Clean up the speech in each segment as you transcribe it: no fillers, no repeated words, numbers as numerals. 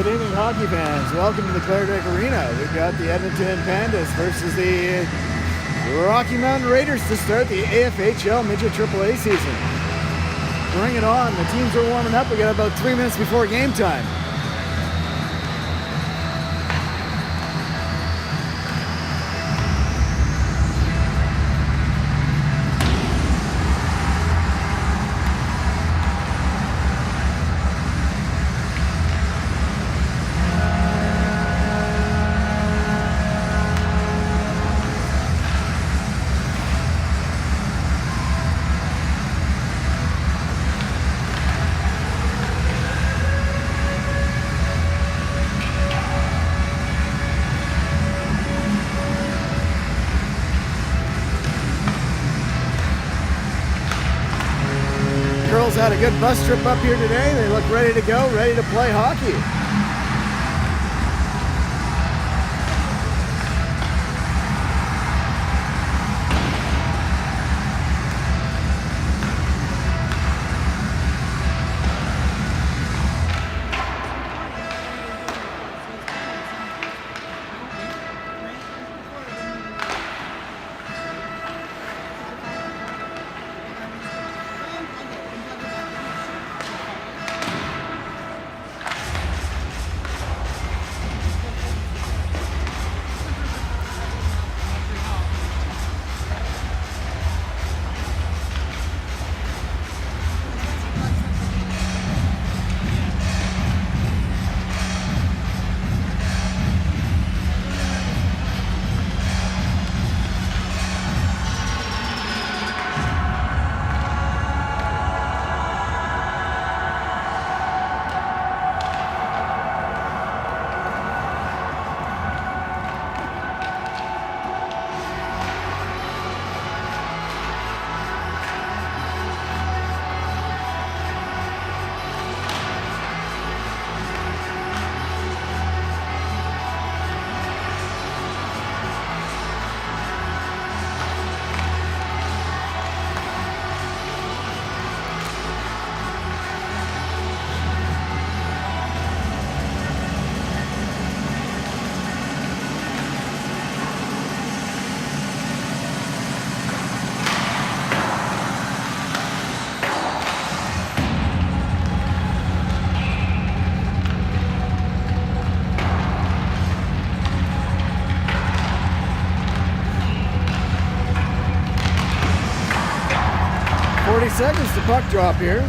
Good evening, hockey fans. Welcome to the Clare Drake Arena. We've got the Edmonton Pandas versus the Rocky Mountain Raiders to start the AFHL Midget AAA season. Bring it on. The teams are warming up. We got about 3 minutes before game time. Girls had a good bus trip up here today. They look ready to go, ready to play hockey. Seconds to puck drop here.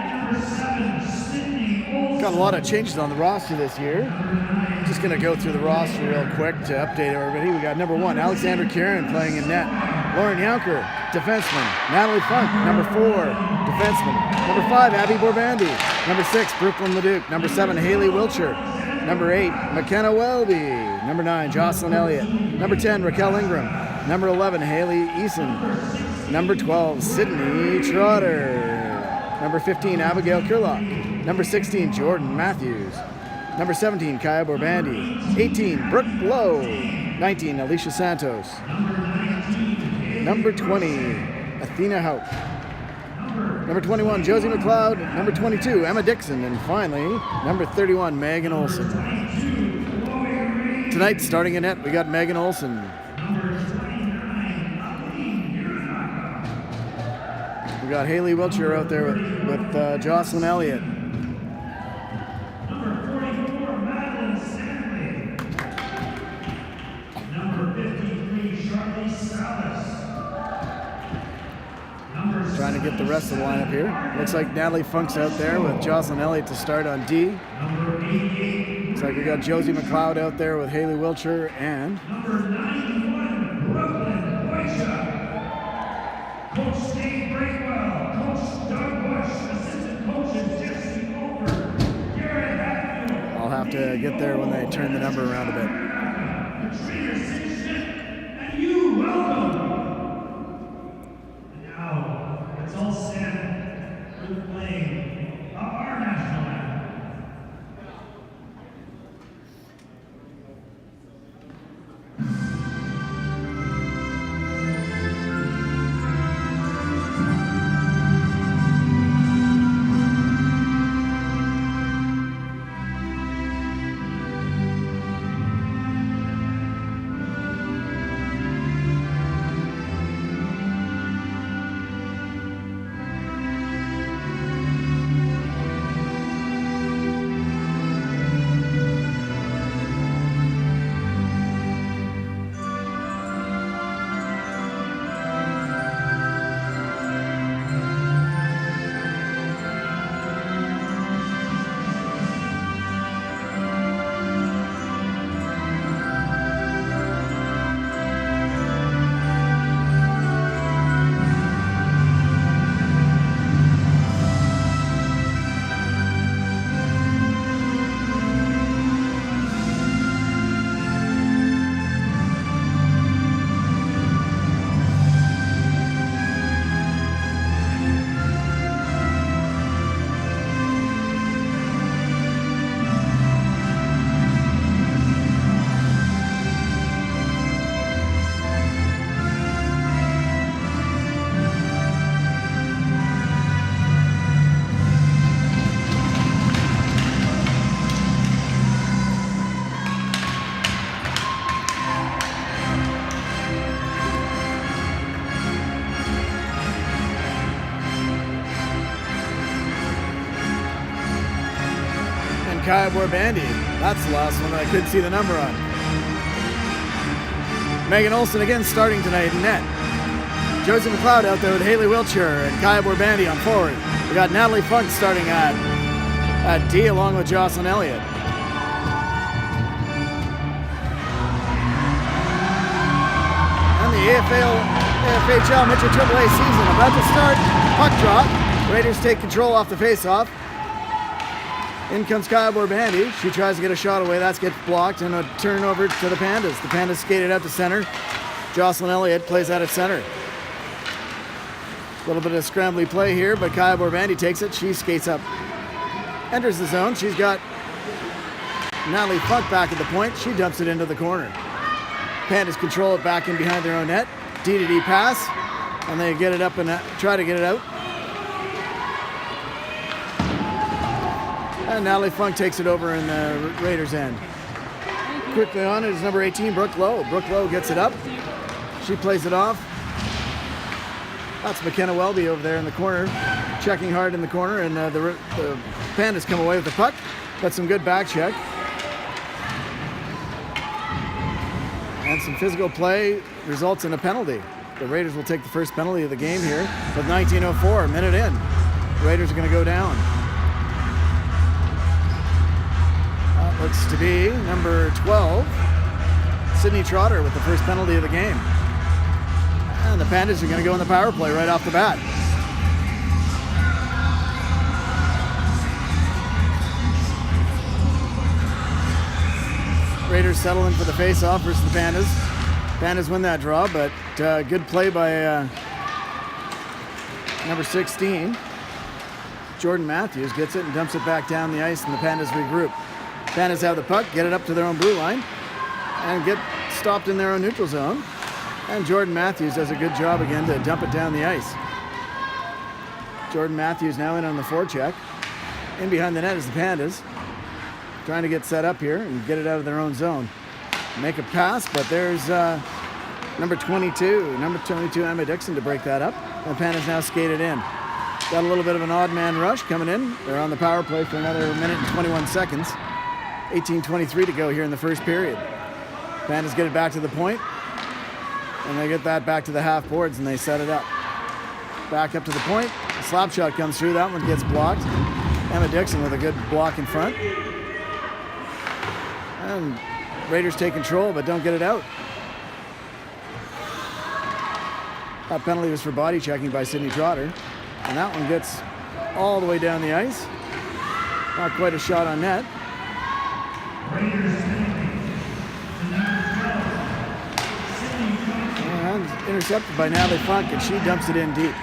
Number 7, Sydney Got a lot of changes on the roster this year. Just going to go through the roster real quick to update everybody. We got number 1, Alexander Kieran playing in net. Lauren Younker, defenseman. Natalie Funk, number 4, defenseman. Number 5, Abby Borbandi. Number 6, Brooklyn Leduc. Number 7, Haley Wiltshire. Number 8, McKenna Welby. Number 9, Jocelyn Elliott. Number 10, Raquel Ingram. Number 11, Haley Eason. Number 12, Sydney Trotter. Number 15, Abigail Kirlock. Number 16, Jordan Matthews. Number 17, Kaya Borbandi. 18, Brooke Blow. 19, Alicia Santos. Number 20, Athena Haupt. Number 21, Josie McLeod. Number 22, Emma Dixon. And finally, number 31, Megan Olson. Tonight, starting in net, we got Megan Olson. We got Haley Wiltshire out there with Jocelyn Elliott. Trying to get the rest of the lineup here. Looks like Natalie Funk's out there with Jocelyn Elliott to start on D. Looks like we got Josie McLeod out there with Haley Wiltshire and I'll have to get there when they turn the number around a bit. Kaya Borbandi. That's the last one that I couldn't see the number on. Megan Olson again starting tonight in net. Josie McLeod out there with Haley Wiltshire and Kaya Borbandi on forward. We got Natalie Funk starting at D along with Jocelyn Elliott. And the AFHL Midget AAA season about to start. Puck drop. Raiders take control off the faceoff. In comes Kaya Borbandi. She tries to get a shot away. That gets blocked and a turnover to the Pandas. The Pandas skated out to center. Jocelyn Elliott plays out at center. A little bit of scrambly play here, but Kaya Borbandi takes it. She skates up. Enters the zone. She's got Natalie Funk back at the point. She dumps it into the corner. Pandas control it back in behind their own net. D-to-D pass. And they get it up and try to get it out. And Natalie Funk takes it over in the Raiders' end. Quickly on it is number 18, Brooke Lowe. Brooke Lowe gets it up. She plays it off. That's McKenna Welby over there in the corner, checking hard in the corner, and the Pandas come away with the puck. Got some good back check. And some physical play results in a penalty. The Raiders will take the first penalty of the game here with 19:04, a minute in. The Raiders are going to go down. Looks to be number 12, Sydney Trotter, with the first penalty of the game. And the Pandas are going to go in the power play right off the bat. Raiders settle in for the face-off versus the Pandas. Pandas win that draw, but good play by number 16. Jordan Matthews gets it and dumps it back down the ice, and the Pandas regroup. Pandas have the puck, get it up to their own blue line, and get stopped in their own neutral zone. And Jordan Matthews does a good job again to dump it down the ice. Jordan Matthews now in on the forecheck. In behind the net is the Pandas, trying to get set up here and get it out of their own zone. Make a pass, but there's number 22, Emma Dixon, to break that up. And the Pandas now skated in. Got a little bit of an odd man rush coming in. They're on the power play for another minute and 21 seconds. 18:23 to go here in the first period. Pandas get it back to the point, and they get that back to the half boards, and they set it up. Back up to the point. A slap shot comes through. That one gets blocked. Emma Dixon with a good block in front. And Raiders take control, but don't get it out. That penalty was for body checking by Sydney Trotter. And that one gets all the way down the ice. Not quite a shot on net. And intercepted by Natalie Funk, and she dumps it in deep.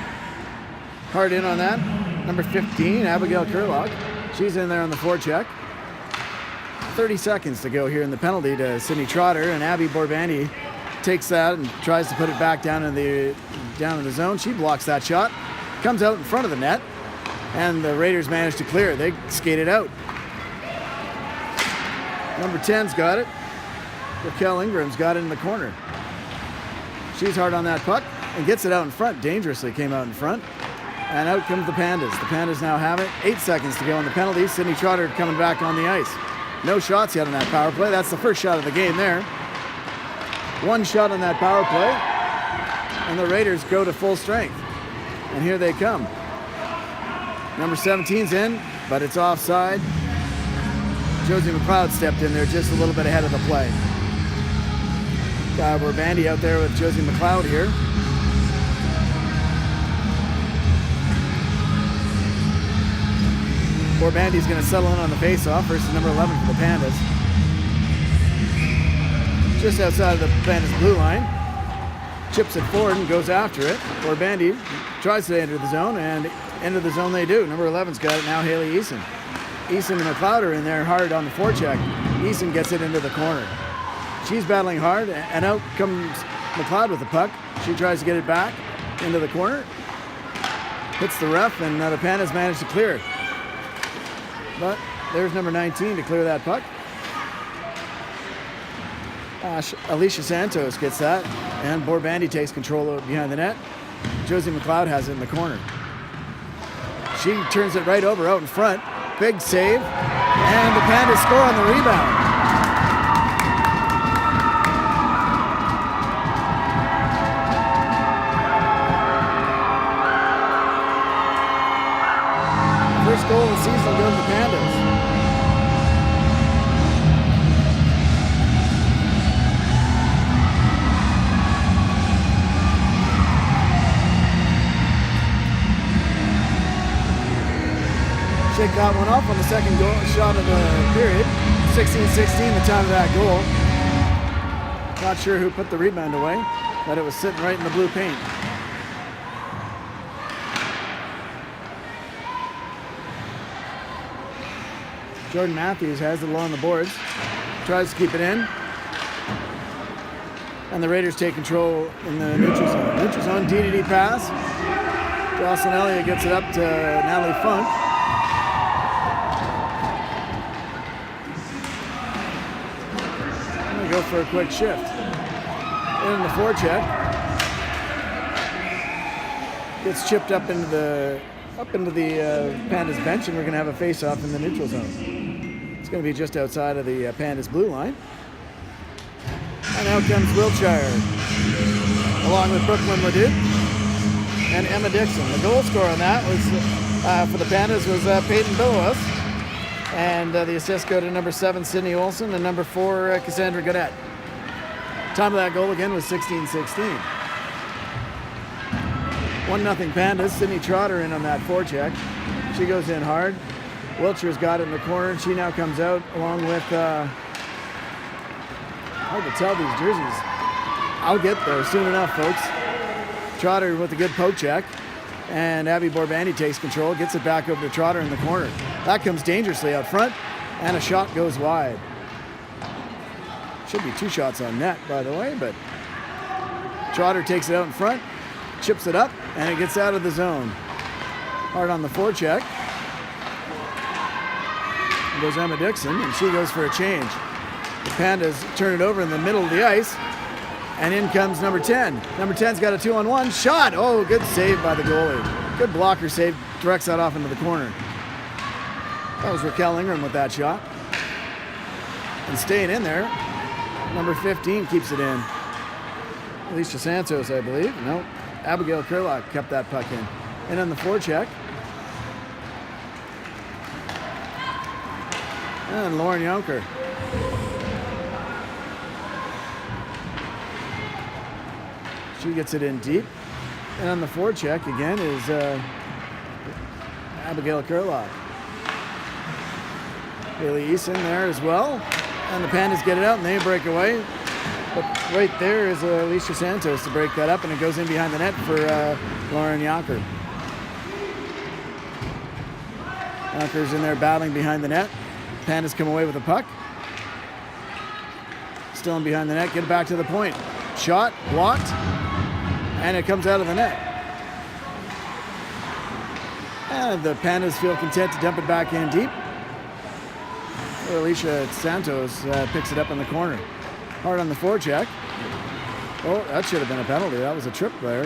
Hard in on that. Number 15, Abigail Kurlock. She's in there on the forecheck. 30 seconds to go here in the penalty to Sydney Trotter, and Abby Borbandi takes that and tries to put it back down in the zone. She blocks that shot. Comes out in front of the net, and the Raiders manage to clear. They skated out. Number 10's got it. Raquel Ingram's got it in the corner. She's hard on that puck and gets it out in front. Dangerously came out in front. And out comes the Pandas. The Pandas now have it. 8 seconds to go on the penalty. Sydney Trotter coming back on the ice. No shots yet on that power play. That's the first shot of the game there. One shot on that power play, and the Raiders go to full strength. And here they come. Number 17's in, but it's offside. Josie McLeod stepped in there just a little bit ahead of the play. We're Bandy out there with Josie McLeod here. Bandy's going to settle in on the face-off versus number 11 for the Pandas. Just outside of the Pandas blue line. Chips it forward and goes after it. Bandy tries to enter the zone, and enter the zone they do. Number 11's got it now, Haley Eason. Eason and McLeod are in there hard on the forecheck. Eason gets it into the corner. She's battling hard, and out comes McLeod with the puck. She tries to get it back into the corner. Hits the ref, and the Pandas manage to clear it. But there's number 19 to clear that puck. Alicia Santos gets that, and Borbandi takes control of it behind the net. Josie McLeod has it in the corner. She turns it right over out in front. Big save, and the Pandas score on the rebound. First goal of the season goes to the Pandas. Shake that one off on the second goal shot of the period. 16-16 the time of that goal. Not sure who put the rebound away, but it was sitting right in the blue paint. Jordan Matthews has it along the boards, tries to keep it in, and the Raiders take control in the neutral zone. Neutral zone, D-to-D pass. Jocelyn Elliott gets it up to Natalie Funk. I'm going to go for a quick shift. In the forecheck. Gets chipped up into the Pandas bench, and we're going to have a face-off in the neutral zone. It's going to be just outside of the Pandas blue line. And out comes Wiltshire, along with Brooklyn Leduc and Emma Dixon. The goal scorer on that was for the Pandas was Peyton Billowas. And the assists go to number 7, Sydney Olsen, and number 4, Cassandra Godet. Time of that goal again was 16-16. 1-0 Pandas. Sydney Trotter in on that forecheck. She goes in hard. Wiltshire's got it in the corner, and she now comes out along with, hard to tell these jerseys. I'll get there soon enough, folks. Trotter with a good poke check, and Abby Borbandi takes control, gets it back over to Trotter in the corner. That comes dangerously out front, and a shot goes wide. Should be 2 shots on net, by the way, but Trotter takes it out in front, chips it up, and it gets out of the zone. Hard on the forecheck. Goes Emma Dixon, and she goes for a change. The Pandas turn it over in the middle of the ice, and in comes number 10. Number 10's got a 2-on-1 shot. Oh, good save by the goalie. Good blocker save, directs that off into the corner. That was Raquel Ingram with that shot. And staying in there, number 15 keeps it in. Alicia Santos, I believe. No, Abigail Kurlock kept that puck in. And on the forecheck, and Lauren Yonker. She gets it in deep. And on the forecheck again is Abigail Kurlock. Haley Eason there as well. And the Pandas get it out and they break away. But right there is Alicia Santos to break that up, and it goes in behind the net for Lauren Yonker. Yonker's in there battling behind the net. Pandas come away with the puck. Still in behind the net. Get it back to the point. Shot, blocked, and it comes out of the net. And the Pandas feel content to dump it back in deep. Alicia Santos picks it up in the corner. Hard on the forecheck. Oh, that should have been a penalty. That was a trip there.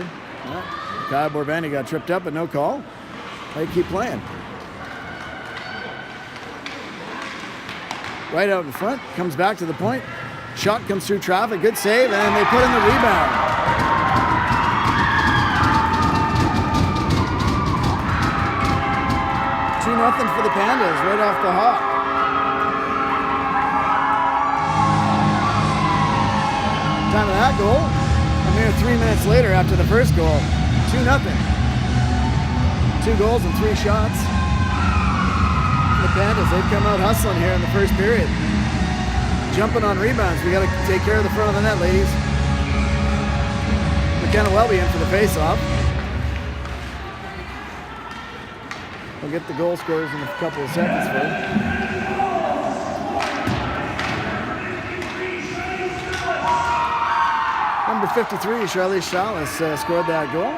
Kyle Borbandi got tripped up, but no call. They keep playing. Right out in front, comes back to the point. Shot comes through traffic, good save, and they put in the rebound. Two nothing for the Pandas, right off the hop. Time of that goal, a mere 3 minutes later after the first goal, 2-0. 2 goals and 3 shots. The Pandas, they've come out hustling here in the first period. Jumping on rebounds. We got to take care of the front of the net, ladies. McKenna Welby in for the face-off. We'll get the goal scorers in a couple of seconds for it. Number 53, Charlize Chalice scored that goal.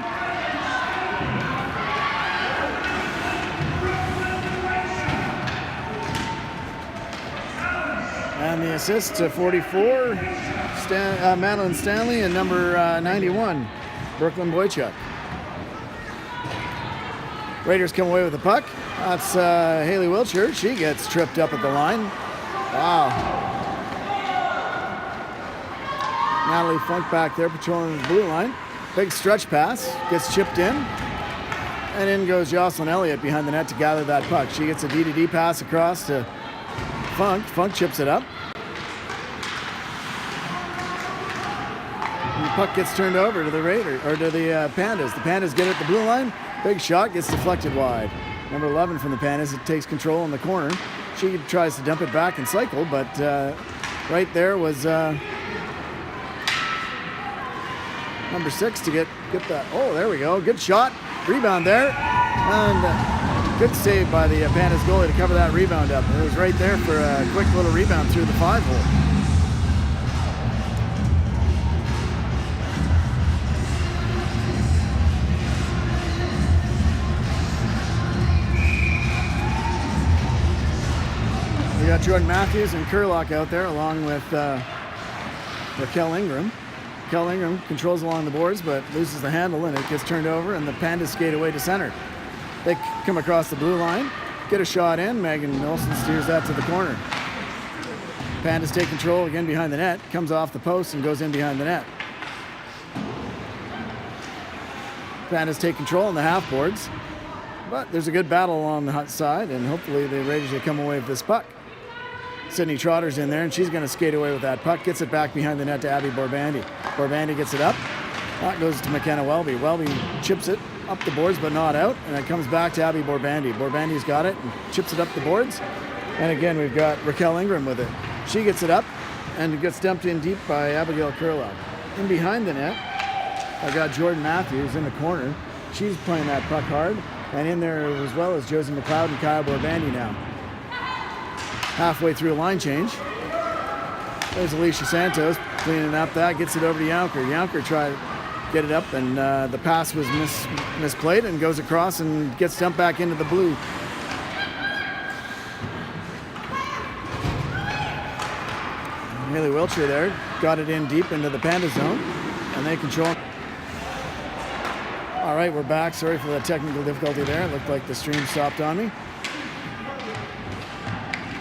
And the assist to 44, Madeline Stanley, and number 91, Brooklyn Boychuk. Raiders come away with the puck. That's Haley Wiltshire. She gets tripped up at the line. Wow. Natalie Funk back there patrolling the blue line. Big stretch pass, gets chipped in. And in goes Jocelyn Elliott behind the net to gather that puck. She gets a D-to-D pass across to Funk. Funk chips it up. And the puck gets turned over to the Raiders, or to the Pandas. The Pandas get it at the blue line. Big shot gets deflected wide. Number 11 from the Pandas, it takes control in the corner. She tries to dump it back and cycle, but right there was number 6 to get that. Oh, there we go. Good shot. Rebound there. And good save by the Pandas goalie to cover that rebound up. It was right there for a quick little rebound through the 5-hole. We got Jordan Matthews and Kurlock out there along with Raquel Ingram. Raquel Ingram controls along the boards but loses the handle and it gets turned over and the Pandas skate away to center. They come across the blue line, get a shot in. Megan Olsen steers that to the corner. Pandas take control again behind the net, comes off the post and goes in behind the net. Pandas take control on the half boards. But there's a good battle on the hot side, and hopefully the Raiders will come away with this puck. Sydney Trotter's in there, and she's going to skate away with that puck. Gets it back behind the net to Abby Borbandi. Borbandi gets it up. That goes to McKenna Welby. Welby chips it up the boards, but not out, and it comes back to Abby Borbandi. Borbandi's got it and chips it up the boards. And again, we've got Raquel Ingram with it. She gets it up, and it gets dumped in deep by Abigail Kurlow. In behind the net, I got Jordan Matthews in the corner. She's playing that puck hard. And in there as well as Josie McLeod and Kyle Borbandi now. Halfway through a line change. There's Alicia Santos cleaning up that, gets it over to Younker. Younker tried to get it up, and the pass was misplayed and goes across and gets dumped back into the blue. Haley Wiltshire there got it in deep into the Panda zone, and they control. All right, we're back. Sorry for the technical difficulty there. It looked like the stream stopped on me.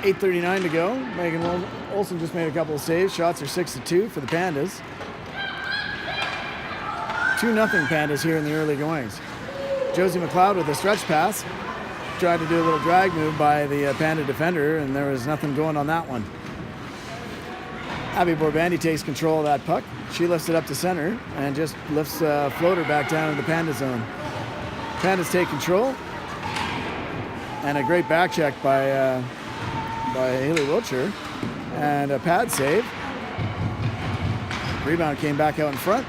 8:39 to go. Megan Olsen just made a couple of saves. Shots are 6-2 for the Pandas. 2-0 Pandas here in the early goings. Josie McLeod with a stretch pass. Tried to do a little drag move by the Panda defender, and there was nothing going on that one. Abby Borbandi takes control of that puck. She lifts it up to center and just lifts a floater back down in the Panda zone. Pandas take control. And a great back check by Haley Wiltshire. And a pad save. Rebound came back out in front.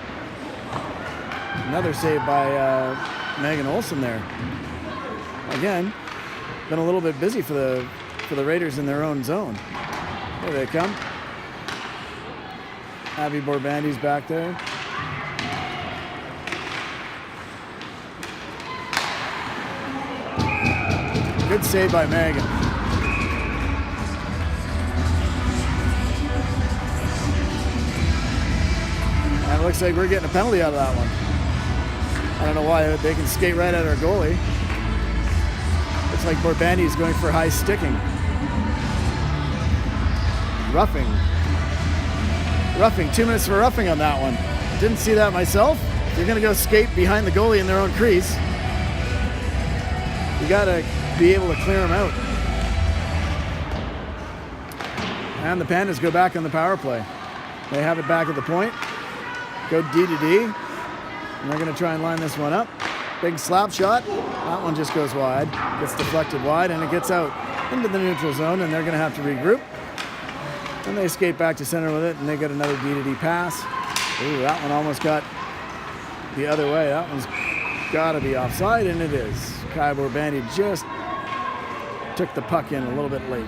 Another save by Megan Olsen there. Again, been a little bit busy for the Raiders in their own zone. Here they come. Abby Borbandi's back there. Good save by Megan. And it looks like we're getting a penalty out of that one. I don't know why they can skate right at our goalie. Looks like Borbandi's going for high sticking. Roughing. 2 minutes for roughing on that one. Didn't see that myself. If you're going to go skate behind the goalie in their own crease, you got to be able to clear them out. And the Pandas go back on the power play. They have it back at the point. Go D to D. And they're going to try and line this one up. Big slap shot. That one just goes wide. Gets deflected wide, and it gets out into the neutral zone, and they're going to have to regroup. And they skate back to center with it, and they get another D-to-D pass. Ooh, that one almost got the other way. That one's got to be offside, and it is. Kai Borbandi just took the puck in a little bit late.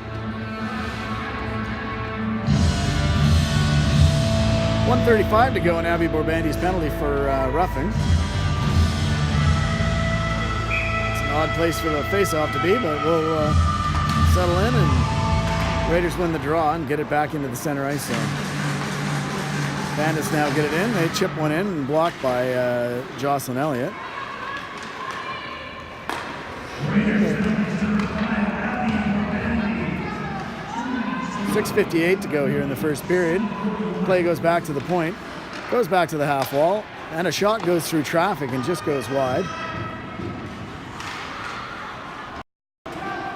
1:35 to go in Abby Borbandi's penalty for roughing. It's an odd place for the face-off to be, but we'll settle in, and Raiders win the draw and get it back into the center ice zone. Pandas now get it in. They chip one in and blocked by Jocelyn Elliott. .6:58 to go here in the first period. Play goes back to the point, goes back to the half wall, and a shot goes through traffic and just goes wide.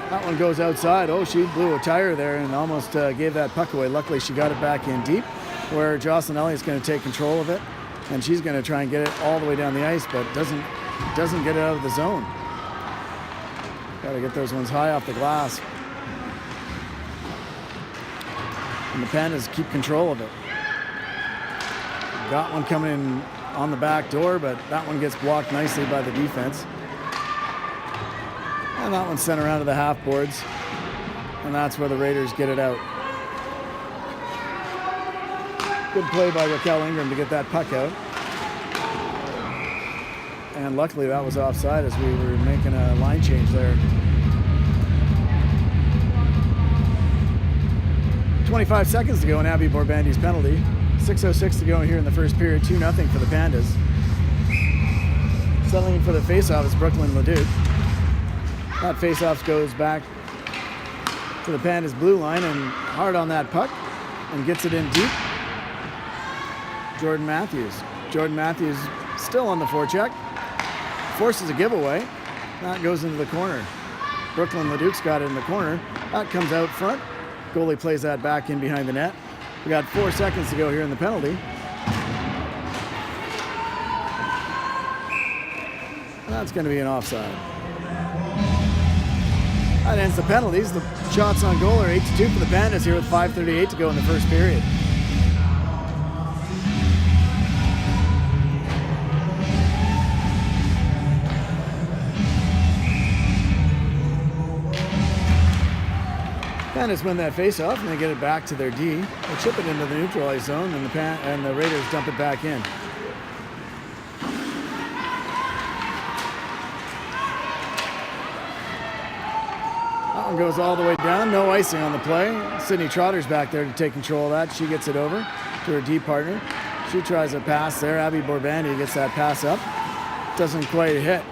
That one goes outside. Oh, she blew a tire there and almost gave that puck away. Luckily, she got it back in deep, where Jocelyn Elliott's going to take control of it, and she's going to try and get it all the way down the ice, but doesn't get it out of the zone. Got to get those ones high off the glass. And the Pandas keep control of it. Got one coming in on the back door, but that one gets blocked nicely by the defense. And that one's sent around to the half boards. And that's where the Raiders get it out. Good play by Raquel Ingram to get that puck out. And luckily that was offside as we were making a line change there. 25 seconds to go in Abby Borbandi's penalty. 6:06 to go here in the first period. 2-0 for the Pandas. Settling in for the faceoff is Brooklyn Leduc. That faceoff goes back to the Pandas blue line and hard on that puck and gets it in deep. Jordan Matthews. Jordan Matthews still on the forecheck. Forces a giveaway. That goes into the corner. Brooklyn Leduc's got it in the corner. That comes out front. Goalie plays that back in behind the net. We got 4 seconds to go here in the penalty. That's going to be an offside. That ends the penalties. The shots on goal are 8-2 for the Pandas here with 5:38 to go in the first period. Pandas win that face-off and they get it back to their D. They chip it into the neutralized zone and the Raiders dump it back in. That one goes all the way down. No icing on the play. Sydney Trotter's back there to take control of that. She gets it over to her D partner. She tries a pass there. Abby Borbandi gets that pass up. Doesn't quite hit.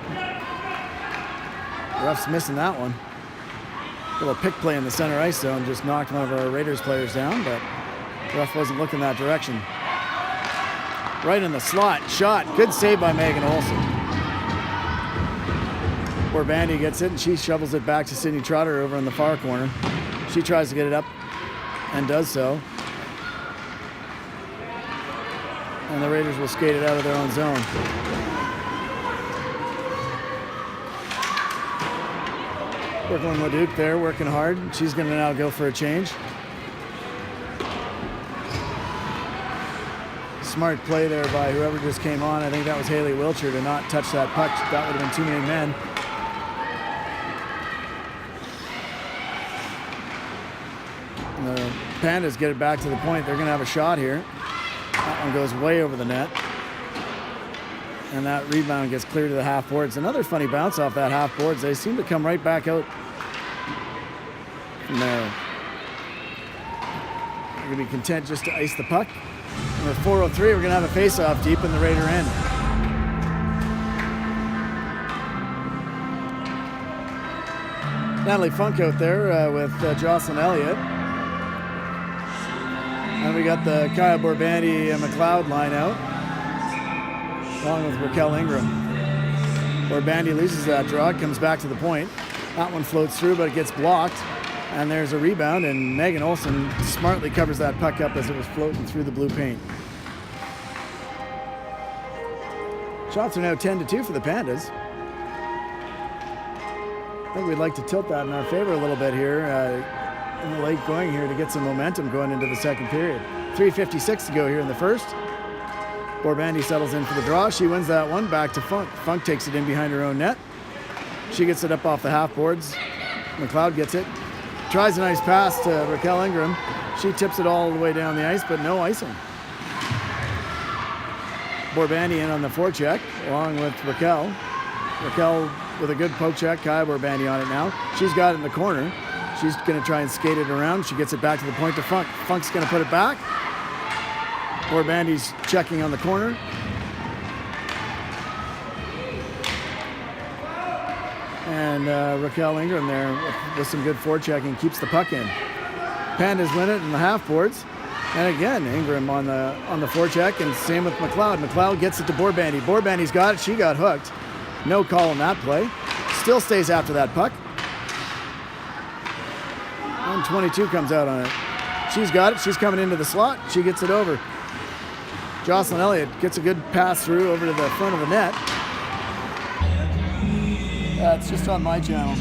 Ref's missing that one. Little pick play in the center ice zone just knocked one of our Raiders players down, but the ref wasn't looking that direction. Right in the slot. Shot. Good save by Megan Olsen. Borbandi gets it and she shovels it back to Sydney Trotter over in the far corner. She tries to get it up and does so. And the Raiders will skate it out of their own zone. Brooklyn Leduc there working hard. She's going to now go for a change. Smart play there by whoever just came on. I think that was Haley Wilcher to not touch that puck. That would have been too many men. And the Pandas get it back to the point. They're going to have a shot here. That one goes way over the net. And that rebound gets clear to the half boards. Another funny bounce off that half boards. They seem to come right back out from there. They're going to be content just to ice the puck. And with 4:03, we're going to have a face-off deep in the Raider end. Natalie Funk out there with Jocelyn Elliott. And we got the Kaya Borbandi and McLeod line out, along with Raquel Ingram. Borbandi loses that draw, comes back to the point. That one floats through, but it gets blocked. And there's a rebound, and Megan Olsen smartly covers that puck up as it was floating through the blue paint. Shots are now 10-2 for the Pandas. I think we'd like to tilt that in our favor a little bit here in the late going here to get some momentum going into the second period. 3:56 to go here in the first. Borbandi settles in for the draw. She wins that one. Back to Funk. Funk takes it in behind her own net. She gets it up off the half boards. McLeod gets it. Tries a nice pass to Raquel Ingram. She tips it all the way down the ice, but no icing. Borbandi in on the forecheck, along with Raquel. Raquel with a good poke check. Kaya Borbandi on it now. She's got it in the corner. She's going to try and skate it around. She gets it back to the point to Funk. Funk's going to put it back. Borbandi's checking on the corner. And Raquel Ingram there with some good forechecking keeps the puck in. Pandas win it in the half boards. And again, Ingram on the forecheck, and same with McLeod. McLeod gets it to Borbandi. Borbandi's got it. She got hooked. No call on that play. Still stays after that puck. And 22 comes out on it. She's got it. She's coming into the slot. She gets it over. Jocelyn Elliott gets a good pass through over to the front of the net. It's just on my channel.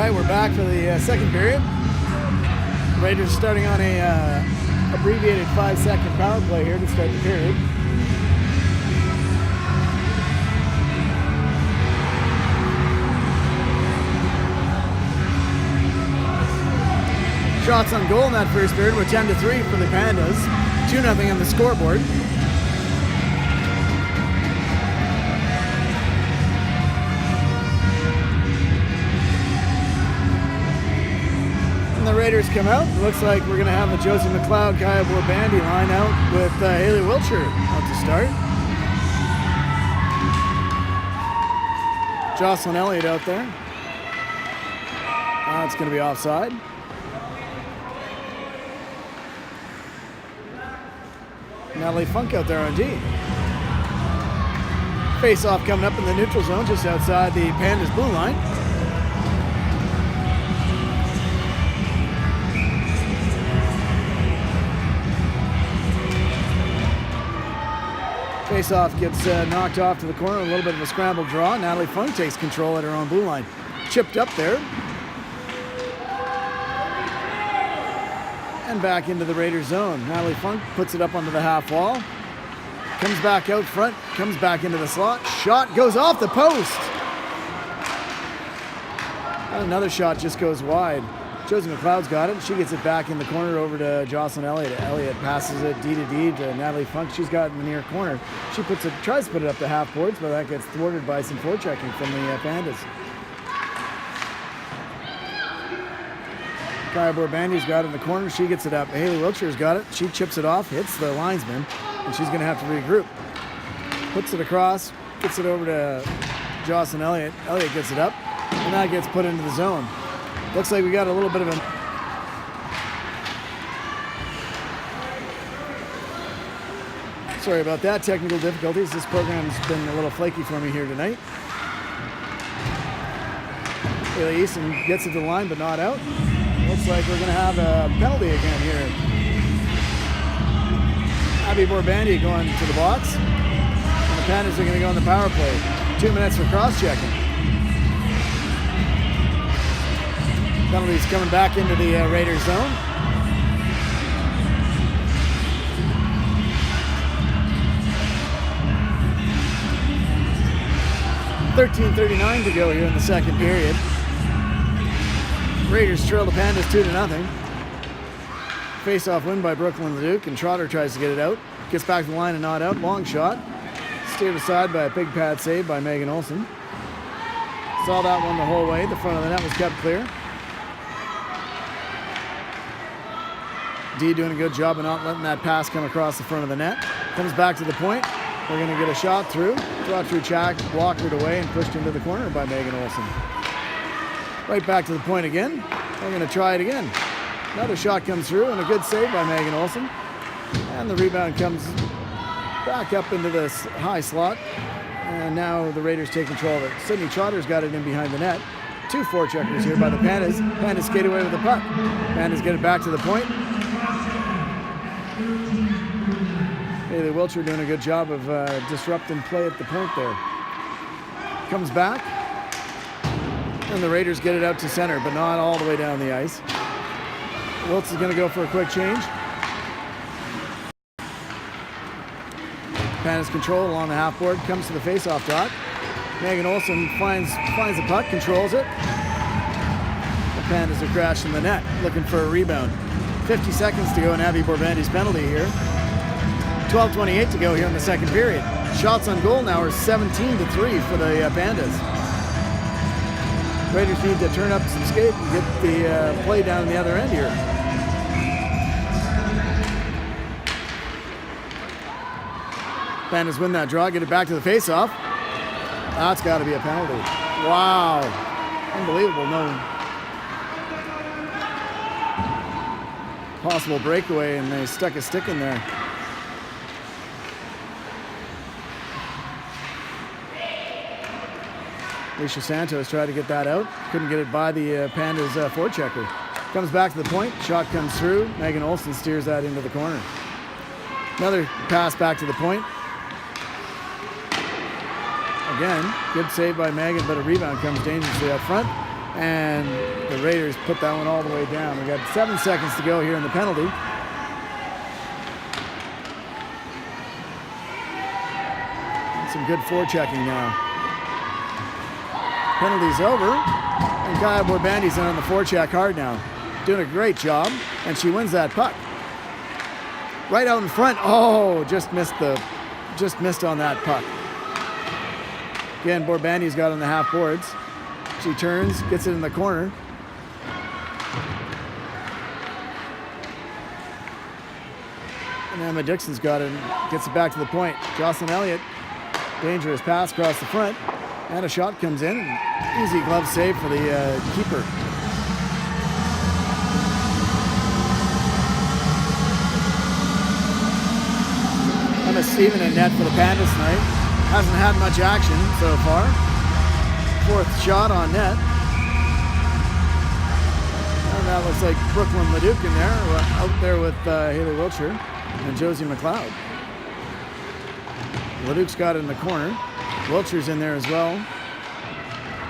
right, we're back for the second period. Raiders starting on a abbreviated 5-second power play here to start the period. Shots on goal in that first period were 10-3 for the Pandas, 2-0 on the scoreboard. And the Raiders come out. It looks like we're going to have the Josie McLeod, Kaya Bandy line out with Haley Wiltshire out to start. Jocelyn Elliott out there. It's going to be offside. Natalie Funk out there on D. Face-off coming up in the neutral zone just outside the Pandas blue line. Face-off gets knocked off to the corner, a little bit of a scramble draw. Natalie Funk takes control at her own blue line. Chipped up there. And back into the Raiders zone. Natalie Funk puts it up onto the half wall. Comes back out front, comes back into the slot. Shot goes off the post. And another shot just goes wide. Josie McLeod's got it. She gets it back in the corner over to Jocelyn Elliott. Elliott passes it D to D to Natalie Funk. She's got it in the near corner. She tries to put it up the half boards, but that gets thwarted by some forechecking from the Pandas. Kaya Borbandi's got it in the corner. She gets it up. Haley Wiltshire's got it. She chips it off, hits the linesman, and she's going to have to regroup. Puts it across, gets it over to Jocelyn Elliott. Elliott gets it up, and that gets put into the zone. Looks like we got a little bit of a... Sorry about that. Technical difficulties. This program's been a little flaky for me here tonight. Haley Easton gets it to the line, but not out. Looks like we're going to have a penalty again here. Abby Borbandi going to the box. And the Pandas are going to go on the power play. 2 minutes for cross-checking. Penalty's coming back into the Raiders zone. .39 to go here in the second period. Raiders trail the Pandas 2-0. Face-off win by Brooklyn Leduc, and Trotter tries to get it out. Gets back to the line and not out. Long shot. Steered aside by a big pad save by Megan Olsen. Saw that one the whole way. The front of the net was kept clear. D doing a good job of not letting that pass come across the front of the net. Comes back to the point. We're going to get a shot through. Brought through Chak, blocked it away, and pushed into the corner by Megan Olsen. Right back to the point again. We're going to try it again. Another shot comes through, and a good save by Megan Olsen. And the rebound comes back up into the high slot. And now the Raiders take control of it. Sydney Trotter's got it in behind the net. 2 forecheckers here by the Pandas. Pandas skate away with the puck. Pandas get it back to the point. Haley Wiltshire doing a good job of disrupting play at the point there. Comes back. And the Raiders get it out to center, but not all the way down the ice. Wiltz is going to go for a quick change. Pandas control along the half board, comes to the face-off dot. Megan Olsen finds the puck, controls it. The Pandas are crashing the net, looking for a rebound. 50 seconds to go in Abby Borbandi's penalty here. 12:28 to go here in the second period. Shots on goal now are 17-3 for the Pandas. Raiders need to turn up some skate and get the play down the other end here. Pandas win that draw, get it back to the face-off. That's got to be a penalty. Wow. Unbelievable. No possible breakaway, and they stuck a stick in there. Alicia Santos tried to get that out. Couldn't get it by the Pandas forechecker. Comes back to the point. Shot comes through. Megan Olsen steers that into the corner. Another pass back to the point. Again, good save by Megan, but a rebound comes dangerously up front. And the Raiders put that one all the way down. We got 7 seconds to go here in the penalty. Some good forechecking now. Penalty's over. And Kaya Borbandi's in on the forecheck hard now. Doing a great job. And she wins that puck. Right out in front. Oh, just missed on that puck. Again, Borbandi's got on the half boards. She turns, gets it in the corner. And Emma Dixon's got it and gets it back to the point. Jocelyn Elliott, dangerous pass across the front. And a shot comes in. Easy glove save for the keeper. Emma Stephen in net for the Pandas tonight. Hasn't had much action so far. 4th shot on net. And that looks like Brooklyn Leduc in there, out there with Haley Wiltshire and Josie McLeod. Leduc's got it in the corner. Wiltshire's in there as well.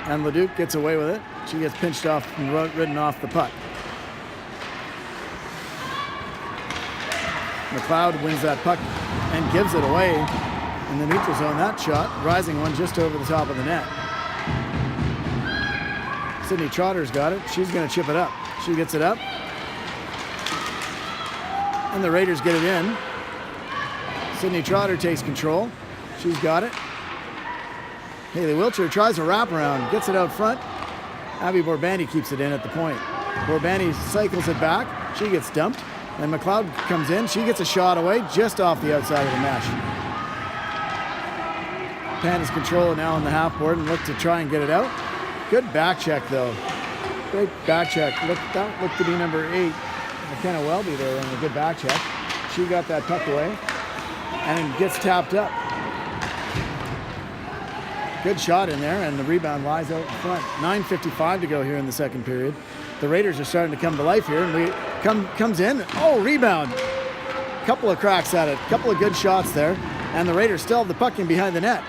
And Leduc gets away with it. She gets pinched off and ridden off the puck. McLeod wins that puck and gives it away in the neutral zone. That shot, rising one just over the top of the net. Sydney Trotter's got it. She's going to chip it up. She gets it up. And the Raiders get it in. Sydney Trotter takes control. She's got it. Haley Wiltshire tries a wraparound, gets it out front. Abby Borbandi keeps it in at the point. Borbandi cycles it back. She gets dumped. And McLeod comes in. She gets a shot away just off the outside of the mesh. Pandas control it now on the half board and look to try and get it out. Good back check though. Great back check. That looked to be number 8. McKenna Welby there in a good back check. She got that tucked away and gets tapped up. Good shot in there, and the rebound lies out in front. 9:55 to go here in the second period. The Raiders are starting to come to life here, and comes in. Oh, rebound. Couple of cracks at it. Couple of good shots there, and the Raiders still have the puck in behind the net.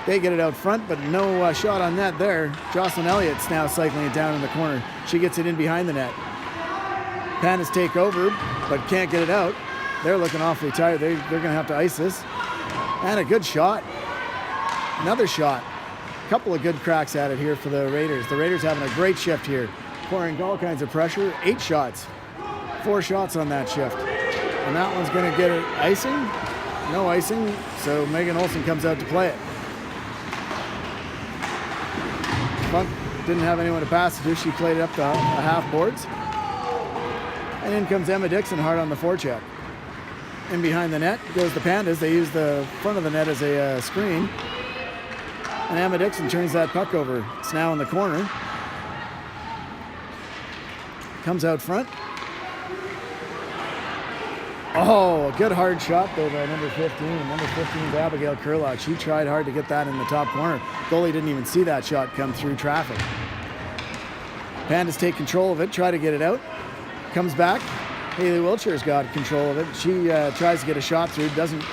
They get it out front, but no shot on net there. Jocelyn Elliott's now cycling it down in the corner. She gets it in behind the net. Pandas take over, but can't get it out. They're looking awfully tired. They're going to have to ice this. And a good shot. Another shot. Couple of good cracks at it here for the Raiders. The Raiders having a great shift here. Pouring all kinds of pressure. 8 shots. 4 shots on that shift. And that one's going to get it icing. No icing, so Megan Olsen comes out to play it. Funk didn't have anyone to pass it to. She played it up the half boards. And in comes Emma Dixon hard on the forecheck. In behind the net goes the Pandas. They use the front of the net as a screen. And Emma Dixon turns that puck over. It's now in the corner. Comes out front. Oh, a good hard shot though by number 15. Number 15 is Abigail Kurlock. She tried hard to get that in the top corner. Goalie didn't even see that shot come through traffic. Pandas take control of it, try to get it out. Comes back. Haley Wiltshire's got control of it. She tries to get a shot through, isn't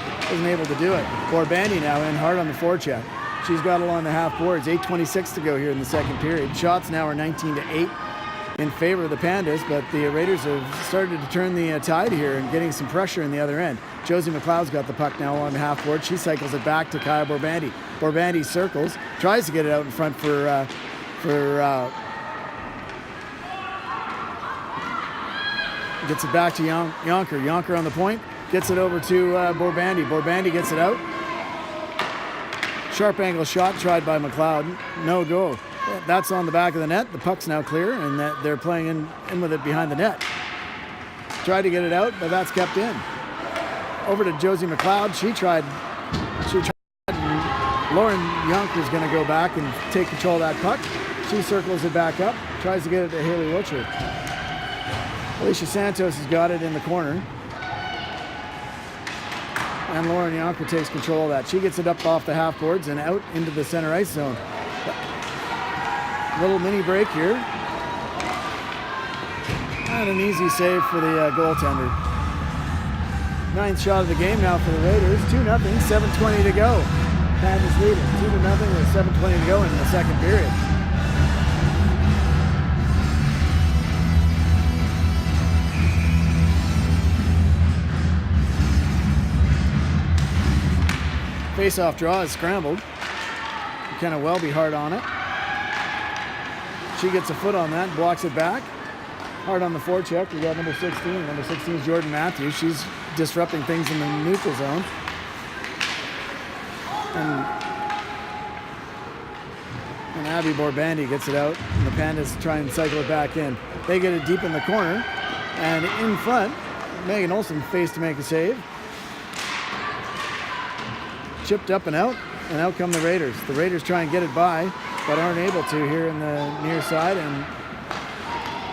able to do it. Borbandi now in hard on the forecheck. She's got along the half boards. 8:26 to go here in the second period. Shots now are 19-8 in favor of the Pandas, but the Raiders have started to turn the tide here and getting some pressure in the other end. Josie McLeod's got the puck now on the half board. She cycles it back to Kaya Borbandi. Borbandi circles, tries to get it out in front for gets it back to Yonker. Yonker on the point, gets it over to Borbandi. Borbandi gets it out. Sharp angle shot tried by McLeod. No go. That's on the back of the net. The puck's now clear, and they're playing in with it behind the net. Tried to get it out, but that's kept in. Over to Josie McLeod. She tried. Lauren Yonker's going to go back and take control of that puck. She circles it back up. Tries to get it to Haley Wiltshire. Alicia Santos has got it in the corner. And Lauren Yonker takes control of that. She gets it up off the half boards and out into the center ice zone. Little mini break here. And an easy save for the goaltender. 9th shot of the game now for the Raiders. 2-0, 7:20 to go. Pandas leading 2-0 with 7:20 to go in the second period. Face-off draw is scrambled. McKenna Welby hard on it. She gets a foot on that and blocks it back. Hard on the forecheck. We got number 16. Number 16 is Jordan Matthews. She's disrupting things in the neutral zone. And Abby Borbandi gets it out, and the Pandas try and cycle it back in. They get it deep in the corner, and in front, Megan Olsen faced to make a save. Chipped up and out come the Raiders. The Raiders try and get it by, but aren't able to here in the near side, and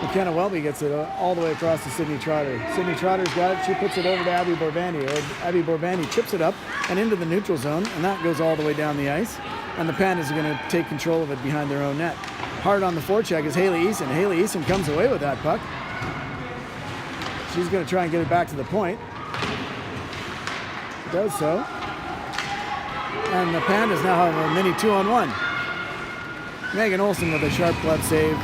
McKenna Welby gets it all the way across to Sydney Trotter. Sydney Trotter's got it. She puts it over to Abby Borbandi. Abby Borbandi chips it up and into the neutral zone, and that goes all the way down the ice. And the Pandas are going to take control of it behind their own net. Hard on the forecheck is Haley Eason. Haley Eason comes away with that puck. She's going to try and get it back to the point. Does so. And the Pandas now have a mini 2-on-1. Megan Olsen with a sharp glove save.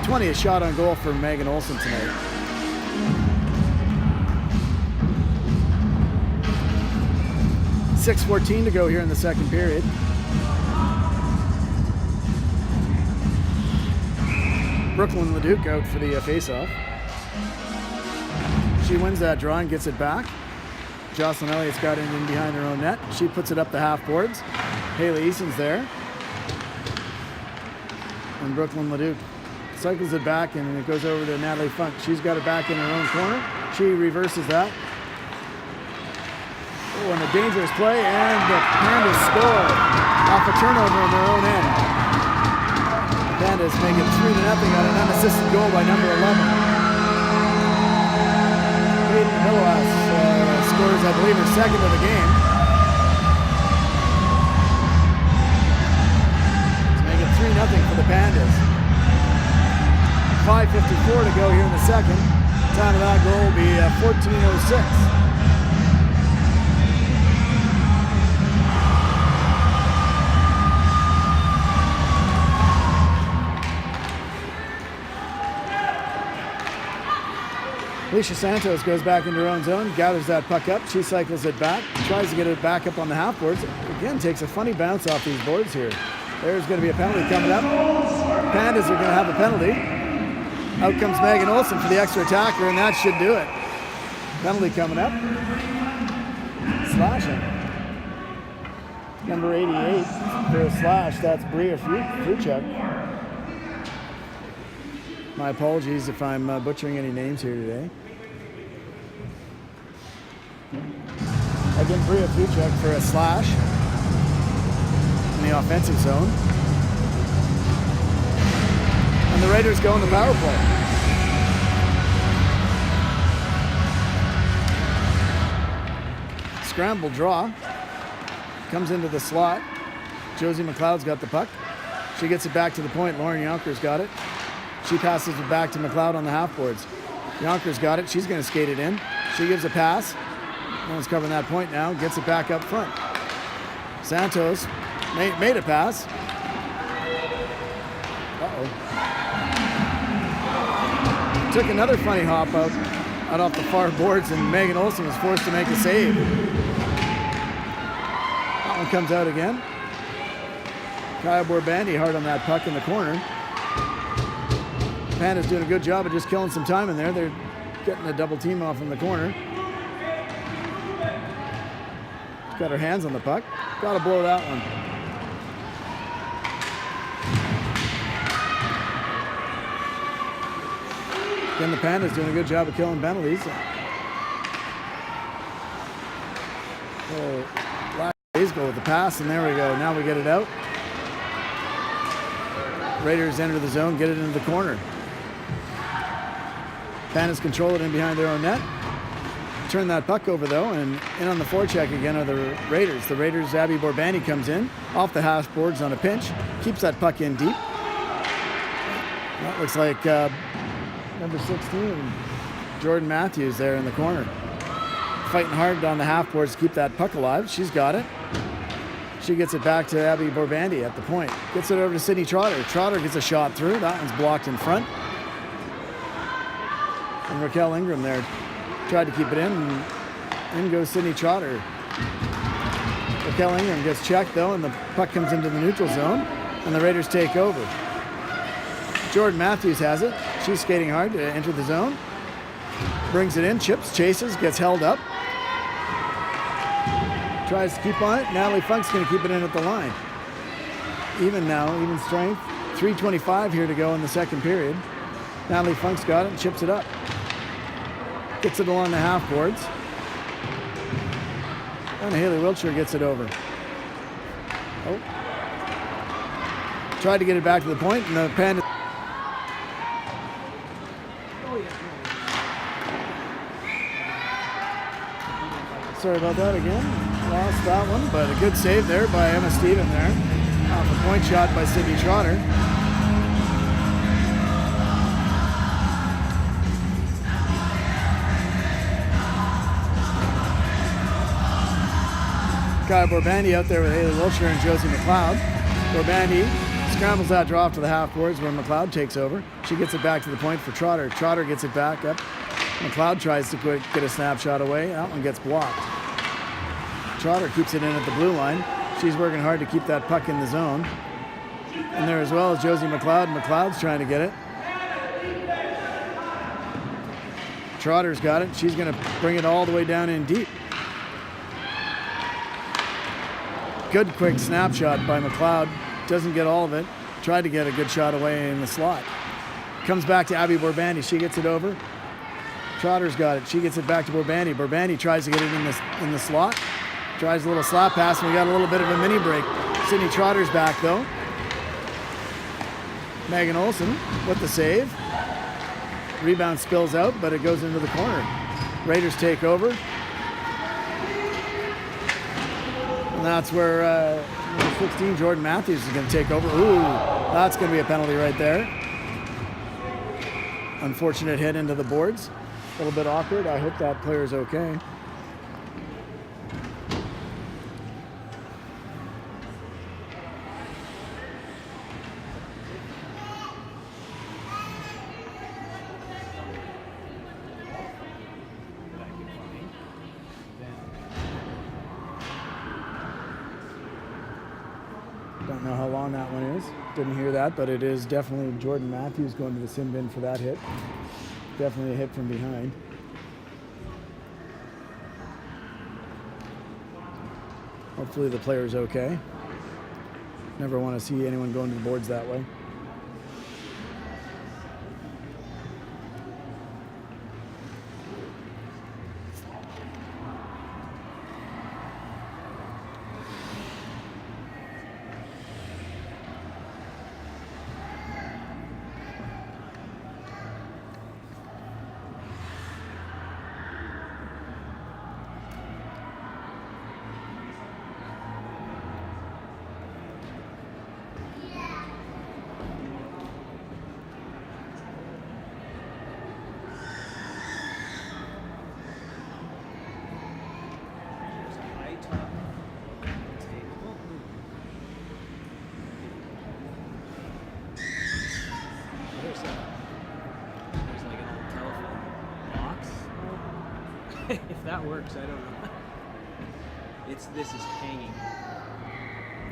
20th shot on goal for Megan Olsen tonight. .6:14 to go here in the second period. Brooklyn Leduc out for the face-off. She wins that draw and gets it back. Jocelyn Elliott's got it in behind her own net. She puts it up the half boards. Haley Eason's there. And Brooklyn Leduc cycles it back, and it goes over to Natalie Funk. She's got it back in her own corner. She reverses that. Oh, and a dangerous play, and the Pandas score off a turnover in their own end. The Pandas make it 3-0 on an unassisted goal by number 11. Hayden Millas scores, I believe, her second of the game. To make it 3-0 for the Pandas. 5:54 to go here in the second. Time of that goal will be 14:06. Alicia Santos goes back into her own zone, gathers that puck up, she cycles it back, tries to get it back up on the half boards. Again, takes a funny bounce off these boards here. There's going to be a penalty coming up. Pandas are going to have a penalty. Out comes Megan Olsen for the extra attacker, and that should do it. Penalty coming up. Slashing. Number 88 for a slash, that's Bria Fruchuk. My apologies if I'm butchering any names here today. Again, Bria Fruchuk for a slash in the offensive zone. And the Raiders go in the power play. Scramble draw. Comes into the slot. Josie McLeod's got the puck. She gets it back to the point. Lauren Yonkers got it. She passes it back to McLeod on the half boards. Yonkers got it. She's going to skate it in. She gives a pass. No one's covering that point now. Gets it back up front. Santos made a pass. Took another funny hop out off the far boards, and Megan Olsen was forced to make a save. That one comes out again. Kaya Borbandi hard on that puck in the corner. Panda's doing a good job of just killing some time in there. They're getting a double team off in the corner. She's got her hands on the puck. Got to blow that one. Again, the Pandas doing a good job of killing penalties. So, last days go with the pass, and there we go. Now we get it out. Raiders enter the zone, get it into the corner. Pandas control it in behind their own net. Turn that puck over, though, and in on the forecheck again are the Raiders. The Raiders, Abby Borbandi comes in, off the half boards on a pinch, keeps that puck in deep. That looks like number 16, Jordan Matthews there in the corner. Fighting hard on the half boards to keep that puck alive. She's got it. She gets it back to Abby Borbandi at the point. Gets it over to Sydney Trotter. Trotter gets a shot through. That one's blocked in front. And Raquel Ingram there tried to keep it in, and in goes Sydney Trotter. Raquel Kellingham gets checked though, and the puck comes into the neutral zone, and the Raiders take over. Jordan Matthews has it. She's skating hard to enter the zone. Brings it in, chips, chases, gets held up. Tries to keep on it. Natalie Funk's going to keep it in at the line. Even now, even strength. 3:25 here to go in the second period. Natalie Funk's got it and chips it up. Gets it along the half boards. And Haley Wiltshire gets it over. Oh. Tried to get it back to the point, and the Pandas. Sorry about that again. Lost that one, but a good save there by Emma Stephen there. Off a point shot by Sydney Trotter. Kaya Borbandi out there with Haley Wiltshire and Josie McLeod. Borbandi scrambles that draw off to the half boards where McLeod takes over. She gets it back to the point for Trotter. Trotter gets it back up. McLeod tries to get a snapshot away. That one gets blocked. Trotter keeps it in at the blue line. She's working hard to keep that puck in the zone. And there as well as Josie McLeod. McLeod's trying to get it. Trotter's got it. She's going to bring it all the way down in deep. Good quick snapshot by McLeod. Doesn't get all of it. Tried to get a good shot away in the slot. Comes back to Abby Borbandi. She gets it over. Trotter's got it. She gets it back to Borbandi. Borbandi tries to get it in the slot. Tries a little slap pass, and we got a little bit of a mini break. Sydney Trotter's back though. Megan Olsen with the save. Rebound spills out, but it goes into the corner. Raiders take over. And that's where number 16, Jordan Matthews, is going to take over. Ooh, that's going to be a penalty right there. Unfortunate hit into the boards. A little bit awkward. I hope that player's okay. Don't know how long that one is. Didn't hear that, but it is definitely Jordan Matthews going to the sin bin for that hit. Definitely a hit from behind. Hopefully the player's okay. Never want to see anyone going to the boards that way. If that works, I don't know. This is hanging.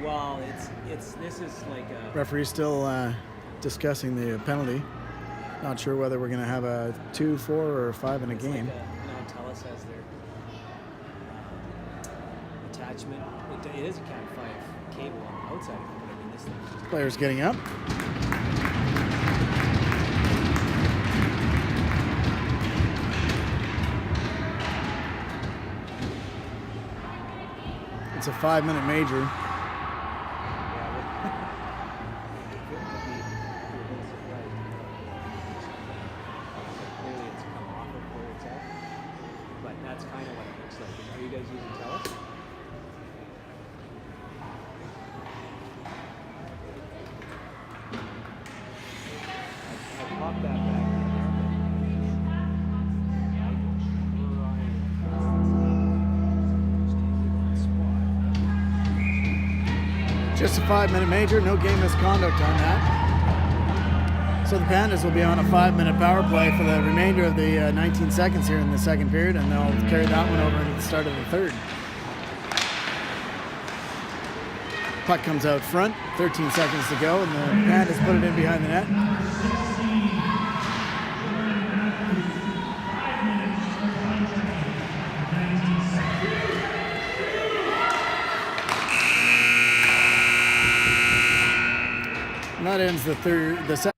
Well, this is like a Referee still discussing the penalty. Not sure whether we're going to have a 2, 4, or 5 in a game. Like Telus has their attachment. It is a Cat 5 cable on the outside of it, but I mean this thing's just... Player's getting up. It's a 5-minute major. But that's kind of what it looks like. Are you guys using Telus? I popped that back in there, Just a 5-minute major, no game misconduct on that. So the Pandas will be on a 5-minute power play for the remainder of the 19 seconds here in the second period, and they'll carry that one over into the start of the third. Puck comes out front, 13 seconds to go, and the Pandas put it in behind the net. And that ends the second.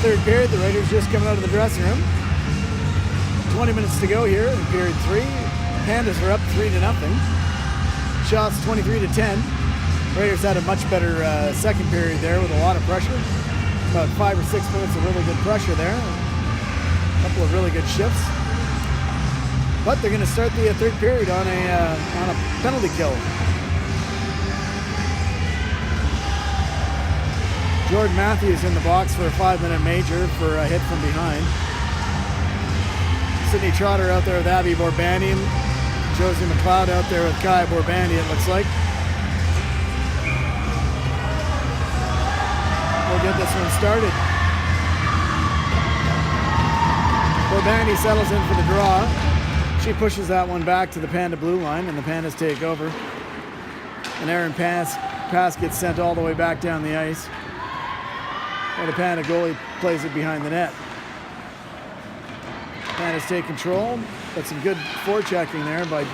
third period. The Raiders just coming out of the dressing room. 20 minutes to go here in period 3. Pandas are up 3-0. Shots 23-10. Raiders had a much better second period there with a lot of pressure. About 5 or 6 minutes of really good pressure there. A couple of really good shifts. But they're going to start the third period on a penalty kill. Jordan Matthews in the box for a 5-minute major for a hit from behind. Sydney Trotter out there with Abby Borbanian. Josie McLeod out there with Kai Borbandi, it looks like. We'll get this one started. Borbandi settles in for the draw. She pushes that one back to the Panda blue line, and the Pandas take over. And Aaron Pass gets sent all the way back down the ice. And the Panda goalie plays it behind the net. Pandas take control, but some good forechecking there by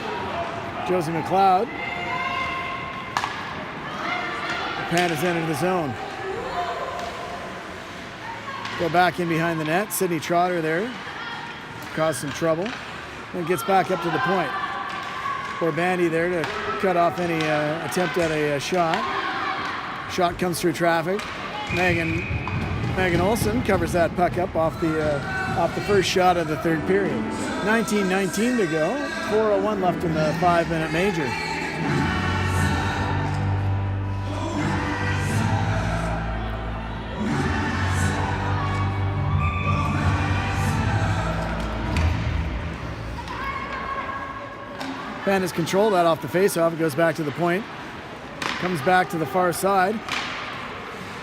Josie McLeod. The Pandas enter the zone. Go back in behind the net. Sydney Trotter there. Caused some trouble. Then gets back up to the point. Borbandi there to cut off any attempt at a shot. Shot comes through traffic. Megan Olsen covers that puck up off the first shot of the third period. 19:19 to go. 4:01 left in the 5-minute major. Pandas control that off the faceoff. It goes back to the point. Comes back to the far side.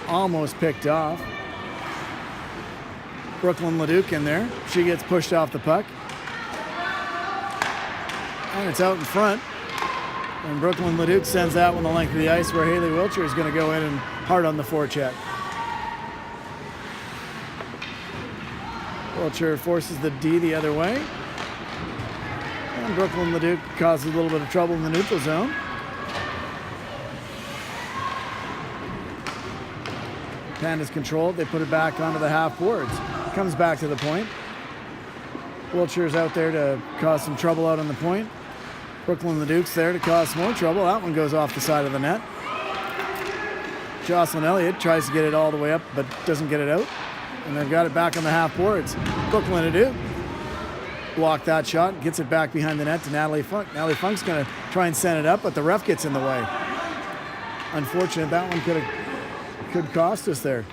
Almost picked off. Brooklyn Leduc in there. She gets pushed off the puck. And it's out in front. And Brooklyn Leduc sends that one the length of the ice where Haley Wiltshire is going to go in and hard on the forecheck. Wiltshire forces the D the other way. And Brooklyn Leduc causes a little bit of trouble in the neutral zone. Pandas controlled. They put it back onto the half boards. Comes back to the point. Wiltshire's out there to cause some trouble out on the point. Brooklyn Leduc's there to cause some more trouble. That one goes off the side of the net. Jocelyn Elliott tries to get it all the way up, but doesn't get it out. And they've got it back on the half boards. Brooklyn Leduc blocked that shot, gets it back behind the net to Natalie Funk. Natalie Funk's going to try and send it up, but the ref gets in the way. Unfortunate, that one could cost us there.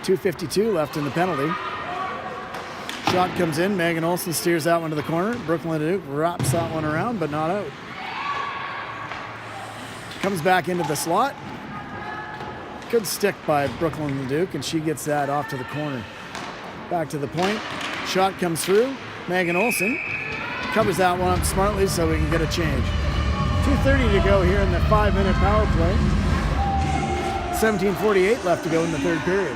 2:52 left in the penalty. Shot comes in. Megan Olsen steers that one to the corner. Brooklyn Leduc wraps that one around, but not out. Comes back into the slot. Good stick by Brooklyn Leduc, and she gets that off to the corner. Back to the point. Shot comes through. Megan Olsen covers that one up smartly so we can get a change. 2:30 to go here in the 5-minute power play. 17:48 left to go in the third period.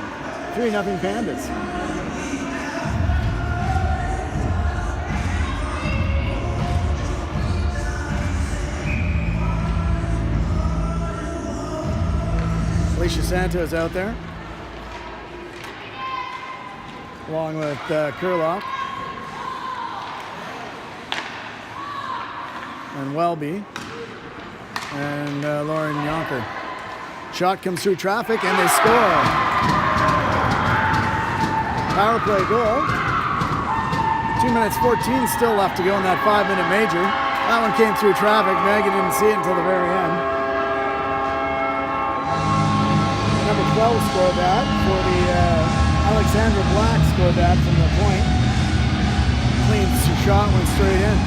3-0 Pandas. Alicia Santos out there, along with Kurloff and Welby and Lauren Yonker. Shot comes through traffic and they score. Power play goal. 2 minutes 14 still left to go in that 5-minute major. That one came through traffic. Megan didn't see it until the very end. Number 12 scored that for the Alexandra Black scored that from the point. Clean shot, went straight in.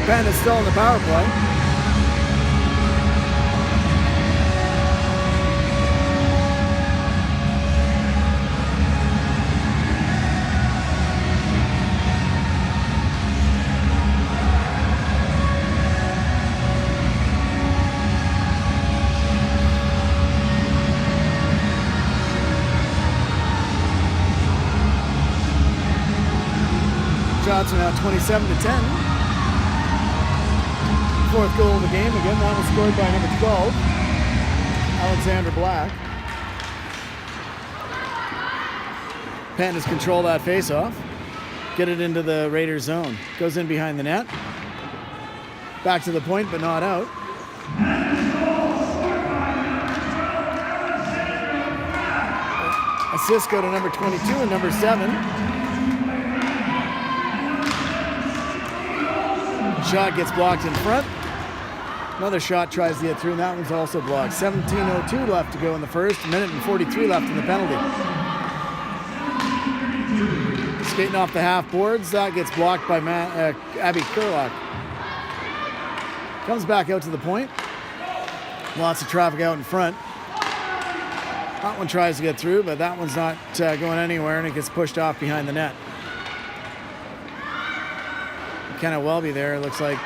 Pandas still in the power play. Shots are now 27-10. Fourth goal of the game again. That was scored by number 12. Alexander Black. Pandas control that face-off. Get it into the Raiders zone. Goes in behind the net. Back to the point, but not out. Assists go to number 22 and number 7. Shot gets blocked in front. Another shot tries to get through, and that one's also blocked. 17:02 left to go in the first. A minute and 43 left in the penalty. Skating off the half boards. That gets blocked by Abby Kurlock. Comes back out to the point. Lots of traffic out in front. That one tries to get through, but that one's not going anywhere, and it gets pushed off behind the net. Kind of Welby there, looks like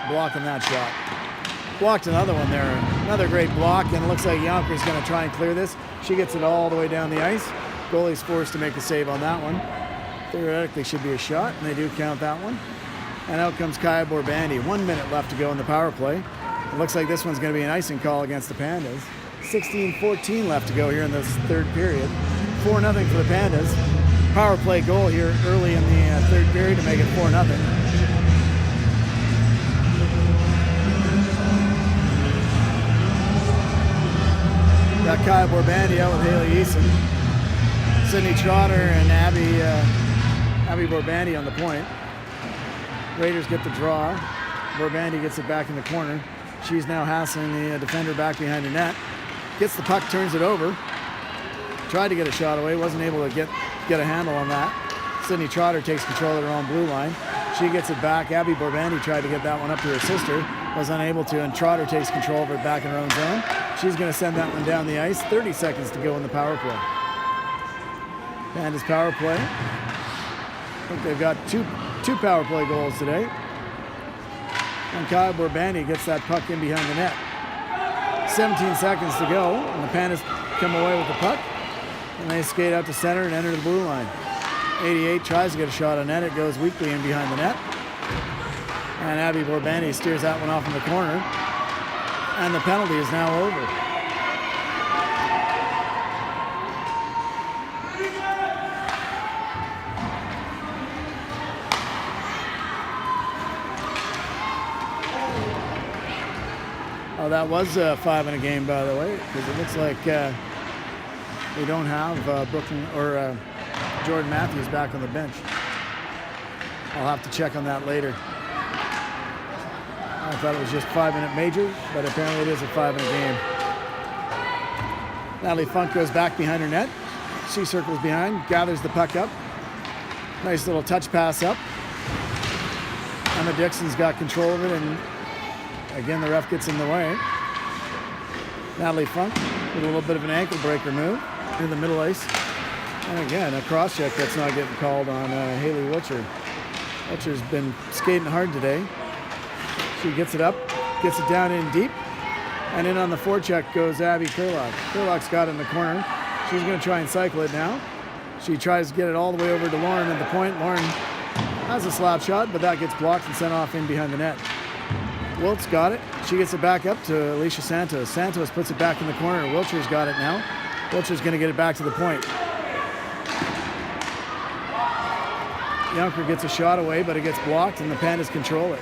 blocking that shot. Blocked another one there. Another great block, and it looks like Yonker's going to try and clear this. She gets it all the way down the ice. Goalie's forced to make a save on that one. Theoretically should be a shot, and they do count that one. And out comes Kaya Borbandi. 1 minute left to go in the power play. It looks like this one's going to be an icing call against the Pandas. 16:14 left to go here in this third period. 4-0 for the Pandas. Power play goal here early in the third period to make it 4-0. Got Kaya Borbandi out with Haley Eason. Sydney Trotter and Abby Borbandi on the point. Raiders get the draw. Borbandi gets it back in the corner. She's now hassling the defender back behind the net. Gets the puck, turns it over. Tried to get a shot away, wasn't able to get a handle on that. Sydney Trotter takes control of her own blue line. She gets it back. Abby Borbandi tried to get that one up to her sister. Was unable to, and Trotter takes control of it back in her own zone. She's going to send that one down the ice. 30 seconds to go in the power play. Pandas power play. I think they've got two power play goals today. And Kaya Borbandi gets that puck in behind the net. 17 seconds to go, and the Pandas come away with the puck. And they skate out to center and enter the blue line. 88 tries to get a shot on net. It goes weakly in behind the net. And Abby Borbandi steers that one off in the corner. And the penalty is now over. Oh, that was 5 in a game, by the way, because it looks like we don't have Brooklyn or Jordan Matthews back on the bench. I'll have to check on that later. I thought it was just 5-minute major, but apparently it is a 5 in a game. Natalie Funk goes back behind her net. She circles behind, gathers the puck up. Nice little touch pass up. Emma Dixon's got control of it, and again, the ref gets in the way. Natalie Funk with a little bit of an ankle breaker move into the middle ice. And again, a cross check that's not getting called on Haley Wiltshire. Wiltshire's been skating hard today. She gets it up, gets it down in deep, and in on the forecheck goes Abby Kurlock. Kurlock's got it in the corner. She's going to try and cycle it now. She tries to get it all the way over to Lauren at the point. Lauren has a slap shot, but that gets blocked and sent off in behind the net. Wilt's got it. She gets it back up to Alicia Santos. Santos puts it back in the corner. Wiltshire's got it now. Wiltshire's going to get it back to the point. Yonker gets a shot away, but it gets blocked, and the Pandas control it.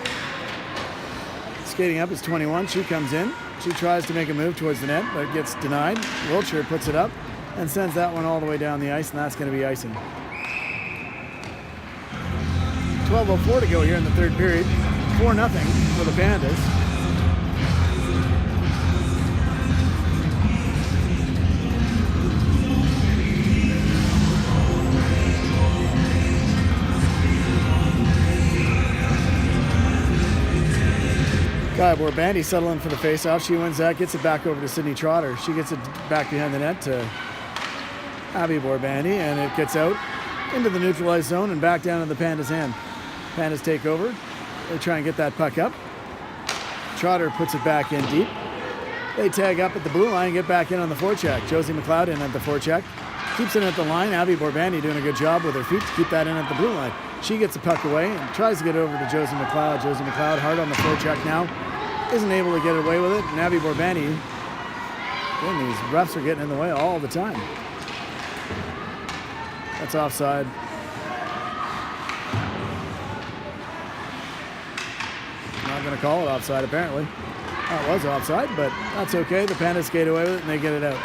Skating up is 21. She comes in. She tries to make a move towards the net, but it gets denied. Wiltshire puts it up and sends that one all the way down the ice, and that's going to be icing. 12:04 to go here in the third period. 4-0 for the Pandas. Kaya Borbandi settling for the face-off. She wins that, gets it back over to Sydney Trotter. She gets it back behind the net to Abby Borbandi, and it gets out into the neutralized zone and back down to the Pandas' end. Pandas take over. They try and get that puck up. Trotter puts it back in deep. They tag up at the blue line and get back in on the forecheck. Josie McLeod in at the forecheck. Keeps it at the line. Abby Borbandi doing a good job with her feet to keep that in at the blue line. She gets the puck away and tries to get over to Josie McLeod. Josie McLeod hard on the forecheck now. isn't able to get away with it. And Abby Borbani, again, these refs are getting in the way all the time. That's offside. Not going to call it offside, apparently. That was offside, but that's okay. The Pandas skate away with it, and they get it out.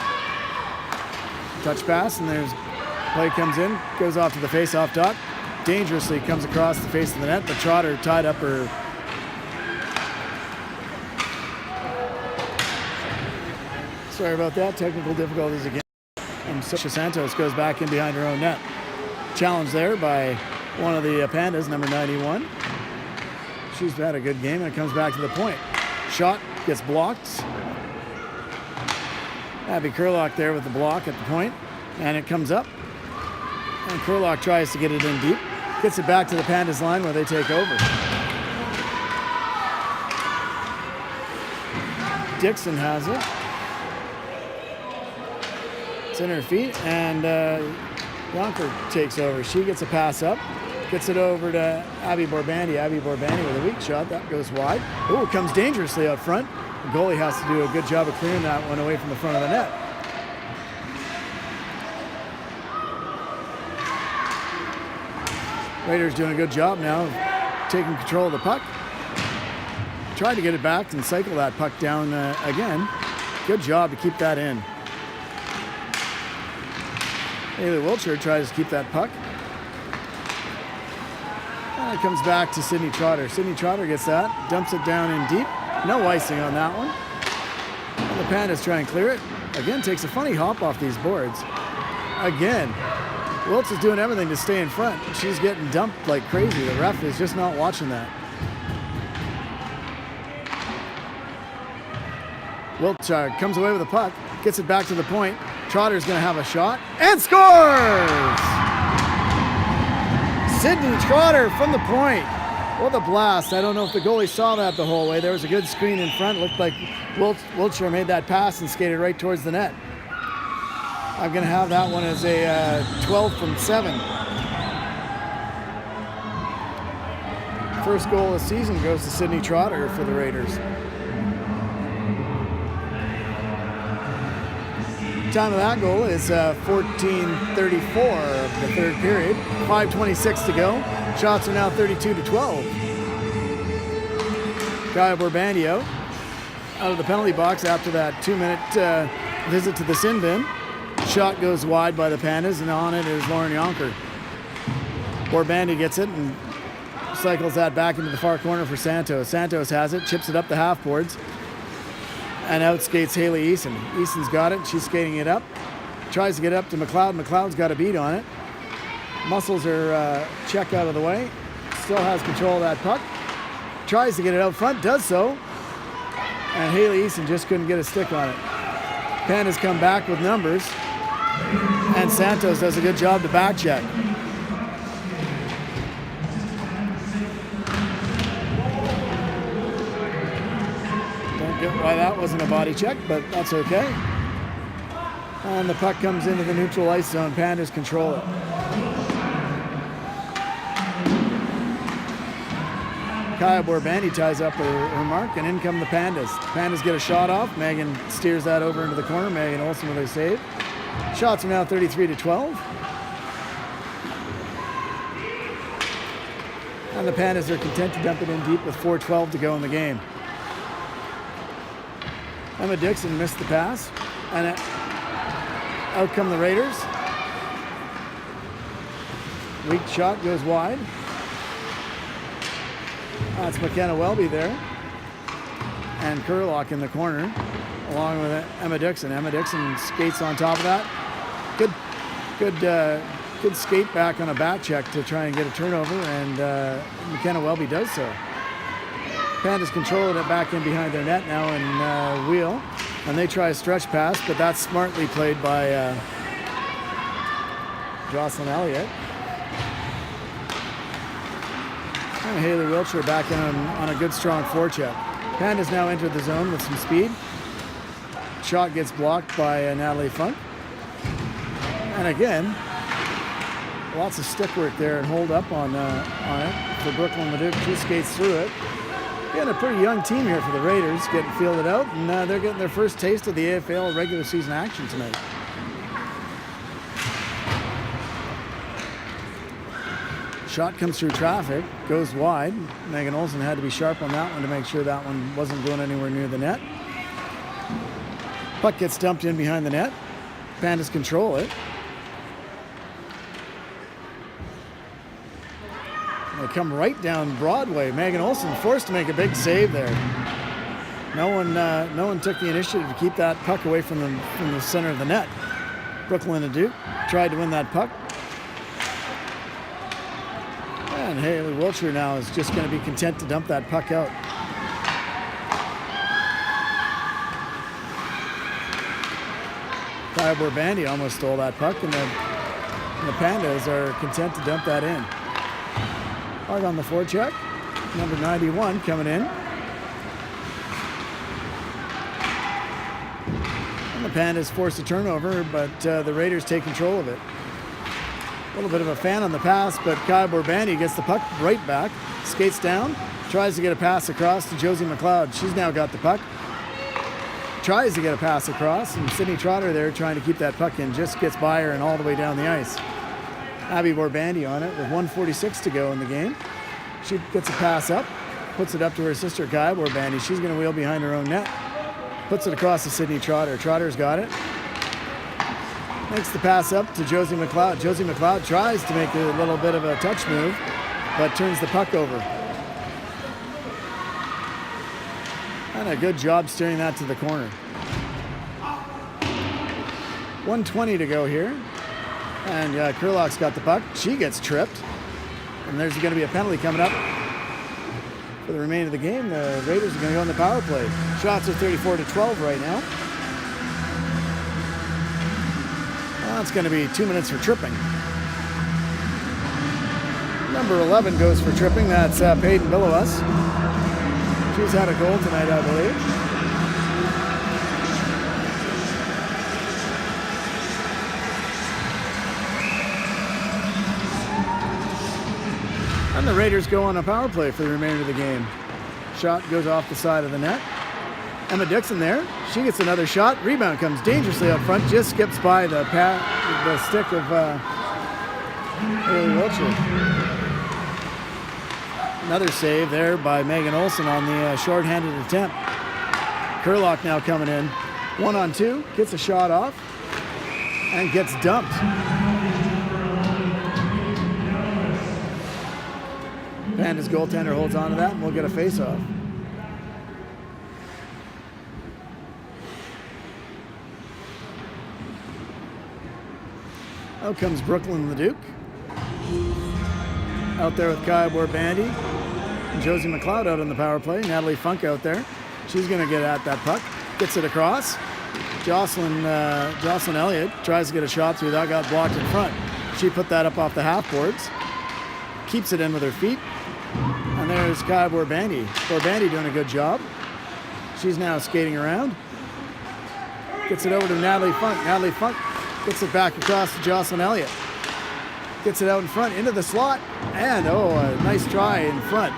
Touch pass, and there's play comes in, goes off to the face-off dot. Dangerously comes across the face of the net, but Trotter tied up her. Sorry about that. Technical difficulties again. And Sasha Santos goes back in behind her own net. Challenge there by one of the Pandas, number 91. She's had a good game, and it comes back to the point. Shot gets blocked. Abby Kurlock there with the block at the point, and it comes up. And Kurlock tries to get it in deep. Gets it back to the Pandas line where they take over. Dixon has it. It's in her feet, and Yonker takes over. She gets a pass up. Gets it over to Abby Borbani. Abby Borbani with a weak shot. That goes wide. Oh, it comes dangerously out front. The goalie has to do a good job of clearing that one away from the front of the net. Raiders doing a good job now of taking control of the puck. Tried to get it back and cycle that puck down again. Good job to keep that in. Haley Wiltshire tries to keep that puck. And it comes back to Sydney Trotter. Sydney Trotter gets that, dumps it down in deep. No icing on that one. And the Pandas try and clear it. Again, takes a funny hop off these boards. Again. Wiltz is doing everything to stay in front. She's getting dumped like crazy. The ref is just not watching that. Wiltz comes away with the puck, gets it back to the point. Trotter's going to have a shot and scores! Sydney Trotter from the point. What a blast. I don't know if the goalie saw that the whole way. There was a good screen in front. It looked like Wiltshire made that pass and skated right towards the net. I'm going to have that one as a 12 from 7. First goal of the season goes to Sydney Trotter for the Raiders. Time of that goal is 14:34 of the third period. 5:26 to go. Shots are now 32-12. Kaya Borbandio out of the penalty box after that 2-minute visit to the sin bin. Shot goes wide by the Pandas, and on it is Lauren Yonker. Borbandi gets it and cycles that back into the far corner for Santos. Santos has it, chips it up the half boards, and out skates Haley Eason. Eason's got it. She's skating it up. Tries to get up to McLeod. McLeod's got a beat on it. Muscles are checked out of the way. Still has control of that puck. Tries to get it out front. Does so. And Haley Eason just couldn't get a stick on it. Pandas come back with numbers. And Santos does a good job to back check. Don't get why that wasn't a body check, but that's okay. And the puck comes into the neutral ice zone. Pandas control it. Kaya Borbandi ties up her mark, and in come the Pandas. Pandas get a shot off. Megan steers that over into the corner. Megan Olsen with a save. Shots are now 33-12. And the Pandas are content to dump it in deep with 4:12 to go in the game. Emma Dixon missed the pass, and out come the Raiders. Weak shot goes wide. That's McKenna Welby there. And Kurlock in the corner, along with Emma Dixon. Emma Dixon skates on top of that. Good skate back on a back check to try and get a turnover, and McKenna Welby does so. Pandas controlling it back in behind their net now and wheel. And they try a stretch pass, but that's smartly played by Jocelyn Elliott. And Haley Wiltshire back in on a good strong forecheck. Pandas now enter the zone with some speed. Shot gets blocked by Natalie Funk. And again, lots of stick work there and hold up on it for Brooklyn Leduc. She skates through it. Again, a pretty young team here for the Raiders, getting fielded out, and they're getting their first taste of the AFL regular season action tonight. Shot comes through traffic, goes wide. Megan Olsen had to be sharp on that one to make sure that one wasn't going anywhere near the net. Puck gets dumped in behind the net. Pandas control it. They come right down Broadway. Megan Olsen forced to make a big save there. No one took the initiative to keep that puck away from the center of the net. Brooklyn and Duke tried to win that puck. And Haley Wiltshire now is just going to be content to dump that puck out. Kaya Bandy almost stole that puck, and the Pandas are content to dump that in. Hard on the forecheck. Number 91 coming in. And the Pandas force a turnover, but the Raiders take control of it. A little bit of a fan on the pass, but Kaya Borbandi gets the puck right back, skates down, tries to get a pass across to Josie McLeod. She's now got the puck. Tries to get a pass across, and Sydney Trotter there trying to keep that puck in, just gets by her and all the way down the ice. Abby Borbandi on it with 1:46 to go in the game. She gets a pass up, puts it up to her sister Kaya Borbandi. She's going to wheel behind her own net, puts it across to Sydney Trotter. Trotter's got it. Makes the pass up to Josie McLeod. Josie McLeod tries to make a little bit of a touch move, but turns the puck over. And a good job steering that to the corner. 1:20 to go here. And Kurlock's got the puck. She gets tripped. And there's going to be a penalty coming up for the remainder of the game. The Raiders are going to go on the power play. Shots are 34-12 right now. Well, it's going to be 2 minutes for tripping. Number 11 goes for tripping. That's Peyton Billowas. She's had a goal tonight, I believe. And the Raiders go on a power play for the remainder of the game. Shot goes off the side of the net. Emma Dixon there. She gets another shot. Rebound comes dangerously up front. Just skips by the stick of Haley Wiltshire. Another save there by Megan Olsen on the short-handed attempt. Kurlock now coming in. 1-on-2. Gets a shot off. And gets dumped. Pandas goaltender holds on to that, and we'll get a face-off. Out comes Brooklyn Leduc. Out there with Kaya Borbandi. And Josie McLeod out on the power play. Natalie Funk out there. She's going to get at that puck. Gets it across. Jocelyn Elliott tries to get a shot through. That got blocked in front. She put that up off the half boards. Keeps it in with her feet. And there's Kaya Borbandi. Borbandi doing a good job. She's now skating around. Gets it over to Natalie Funk. Natalie Funk gets it back across to Jocelyn Elliott. Gets it out in front into the slot. And, a nice try in front.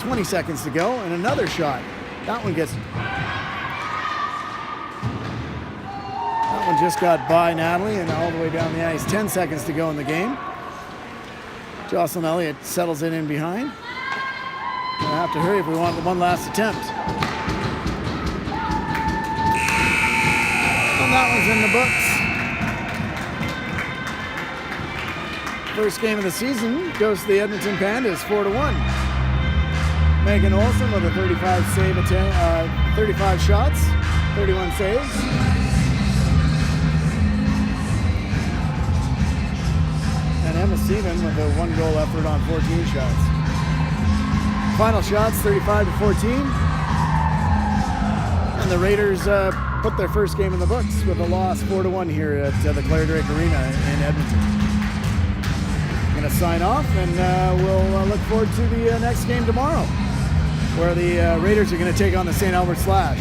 20 seconds to go and another shot. That one just got by Natalie and all the way down the ice. 10 seconds to go in the game. Jocelyn Elliott settles it in behind. We'll have to hurry if we want one last attempt. And that one's in the books. First game of the season goes to the Edmonton Pandas, 4-1. Megan Olsen with a 35 shots, 31 saves. And Emma Stephen with a 1-goal effort on 14 shots. Final shots, 35-14. And the Raiders put their first game in the books with a loss, 4-1 here at the Claire Drake Arena in Edmonton. I'm going to sign off, and we'll look forward to the next game tomorrow, where the Raiders are going to take on the St. Albert Slash.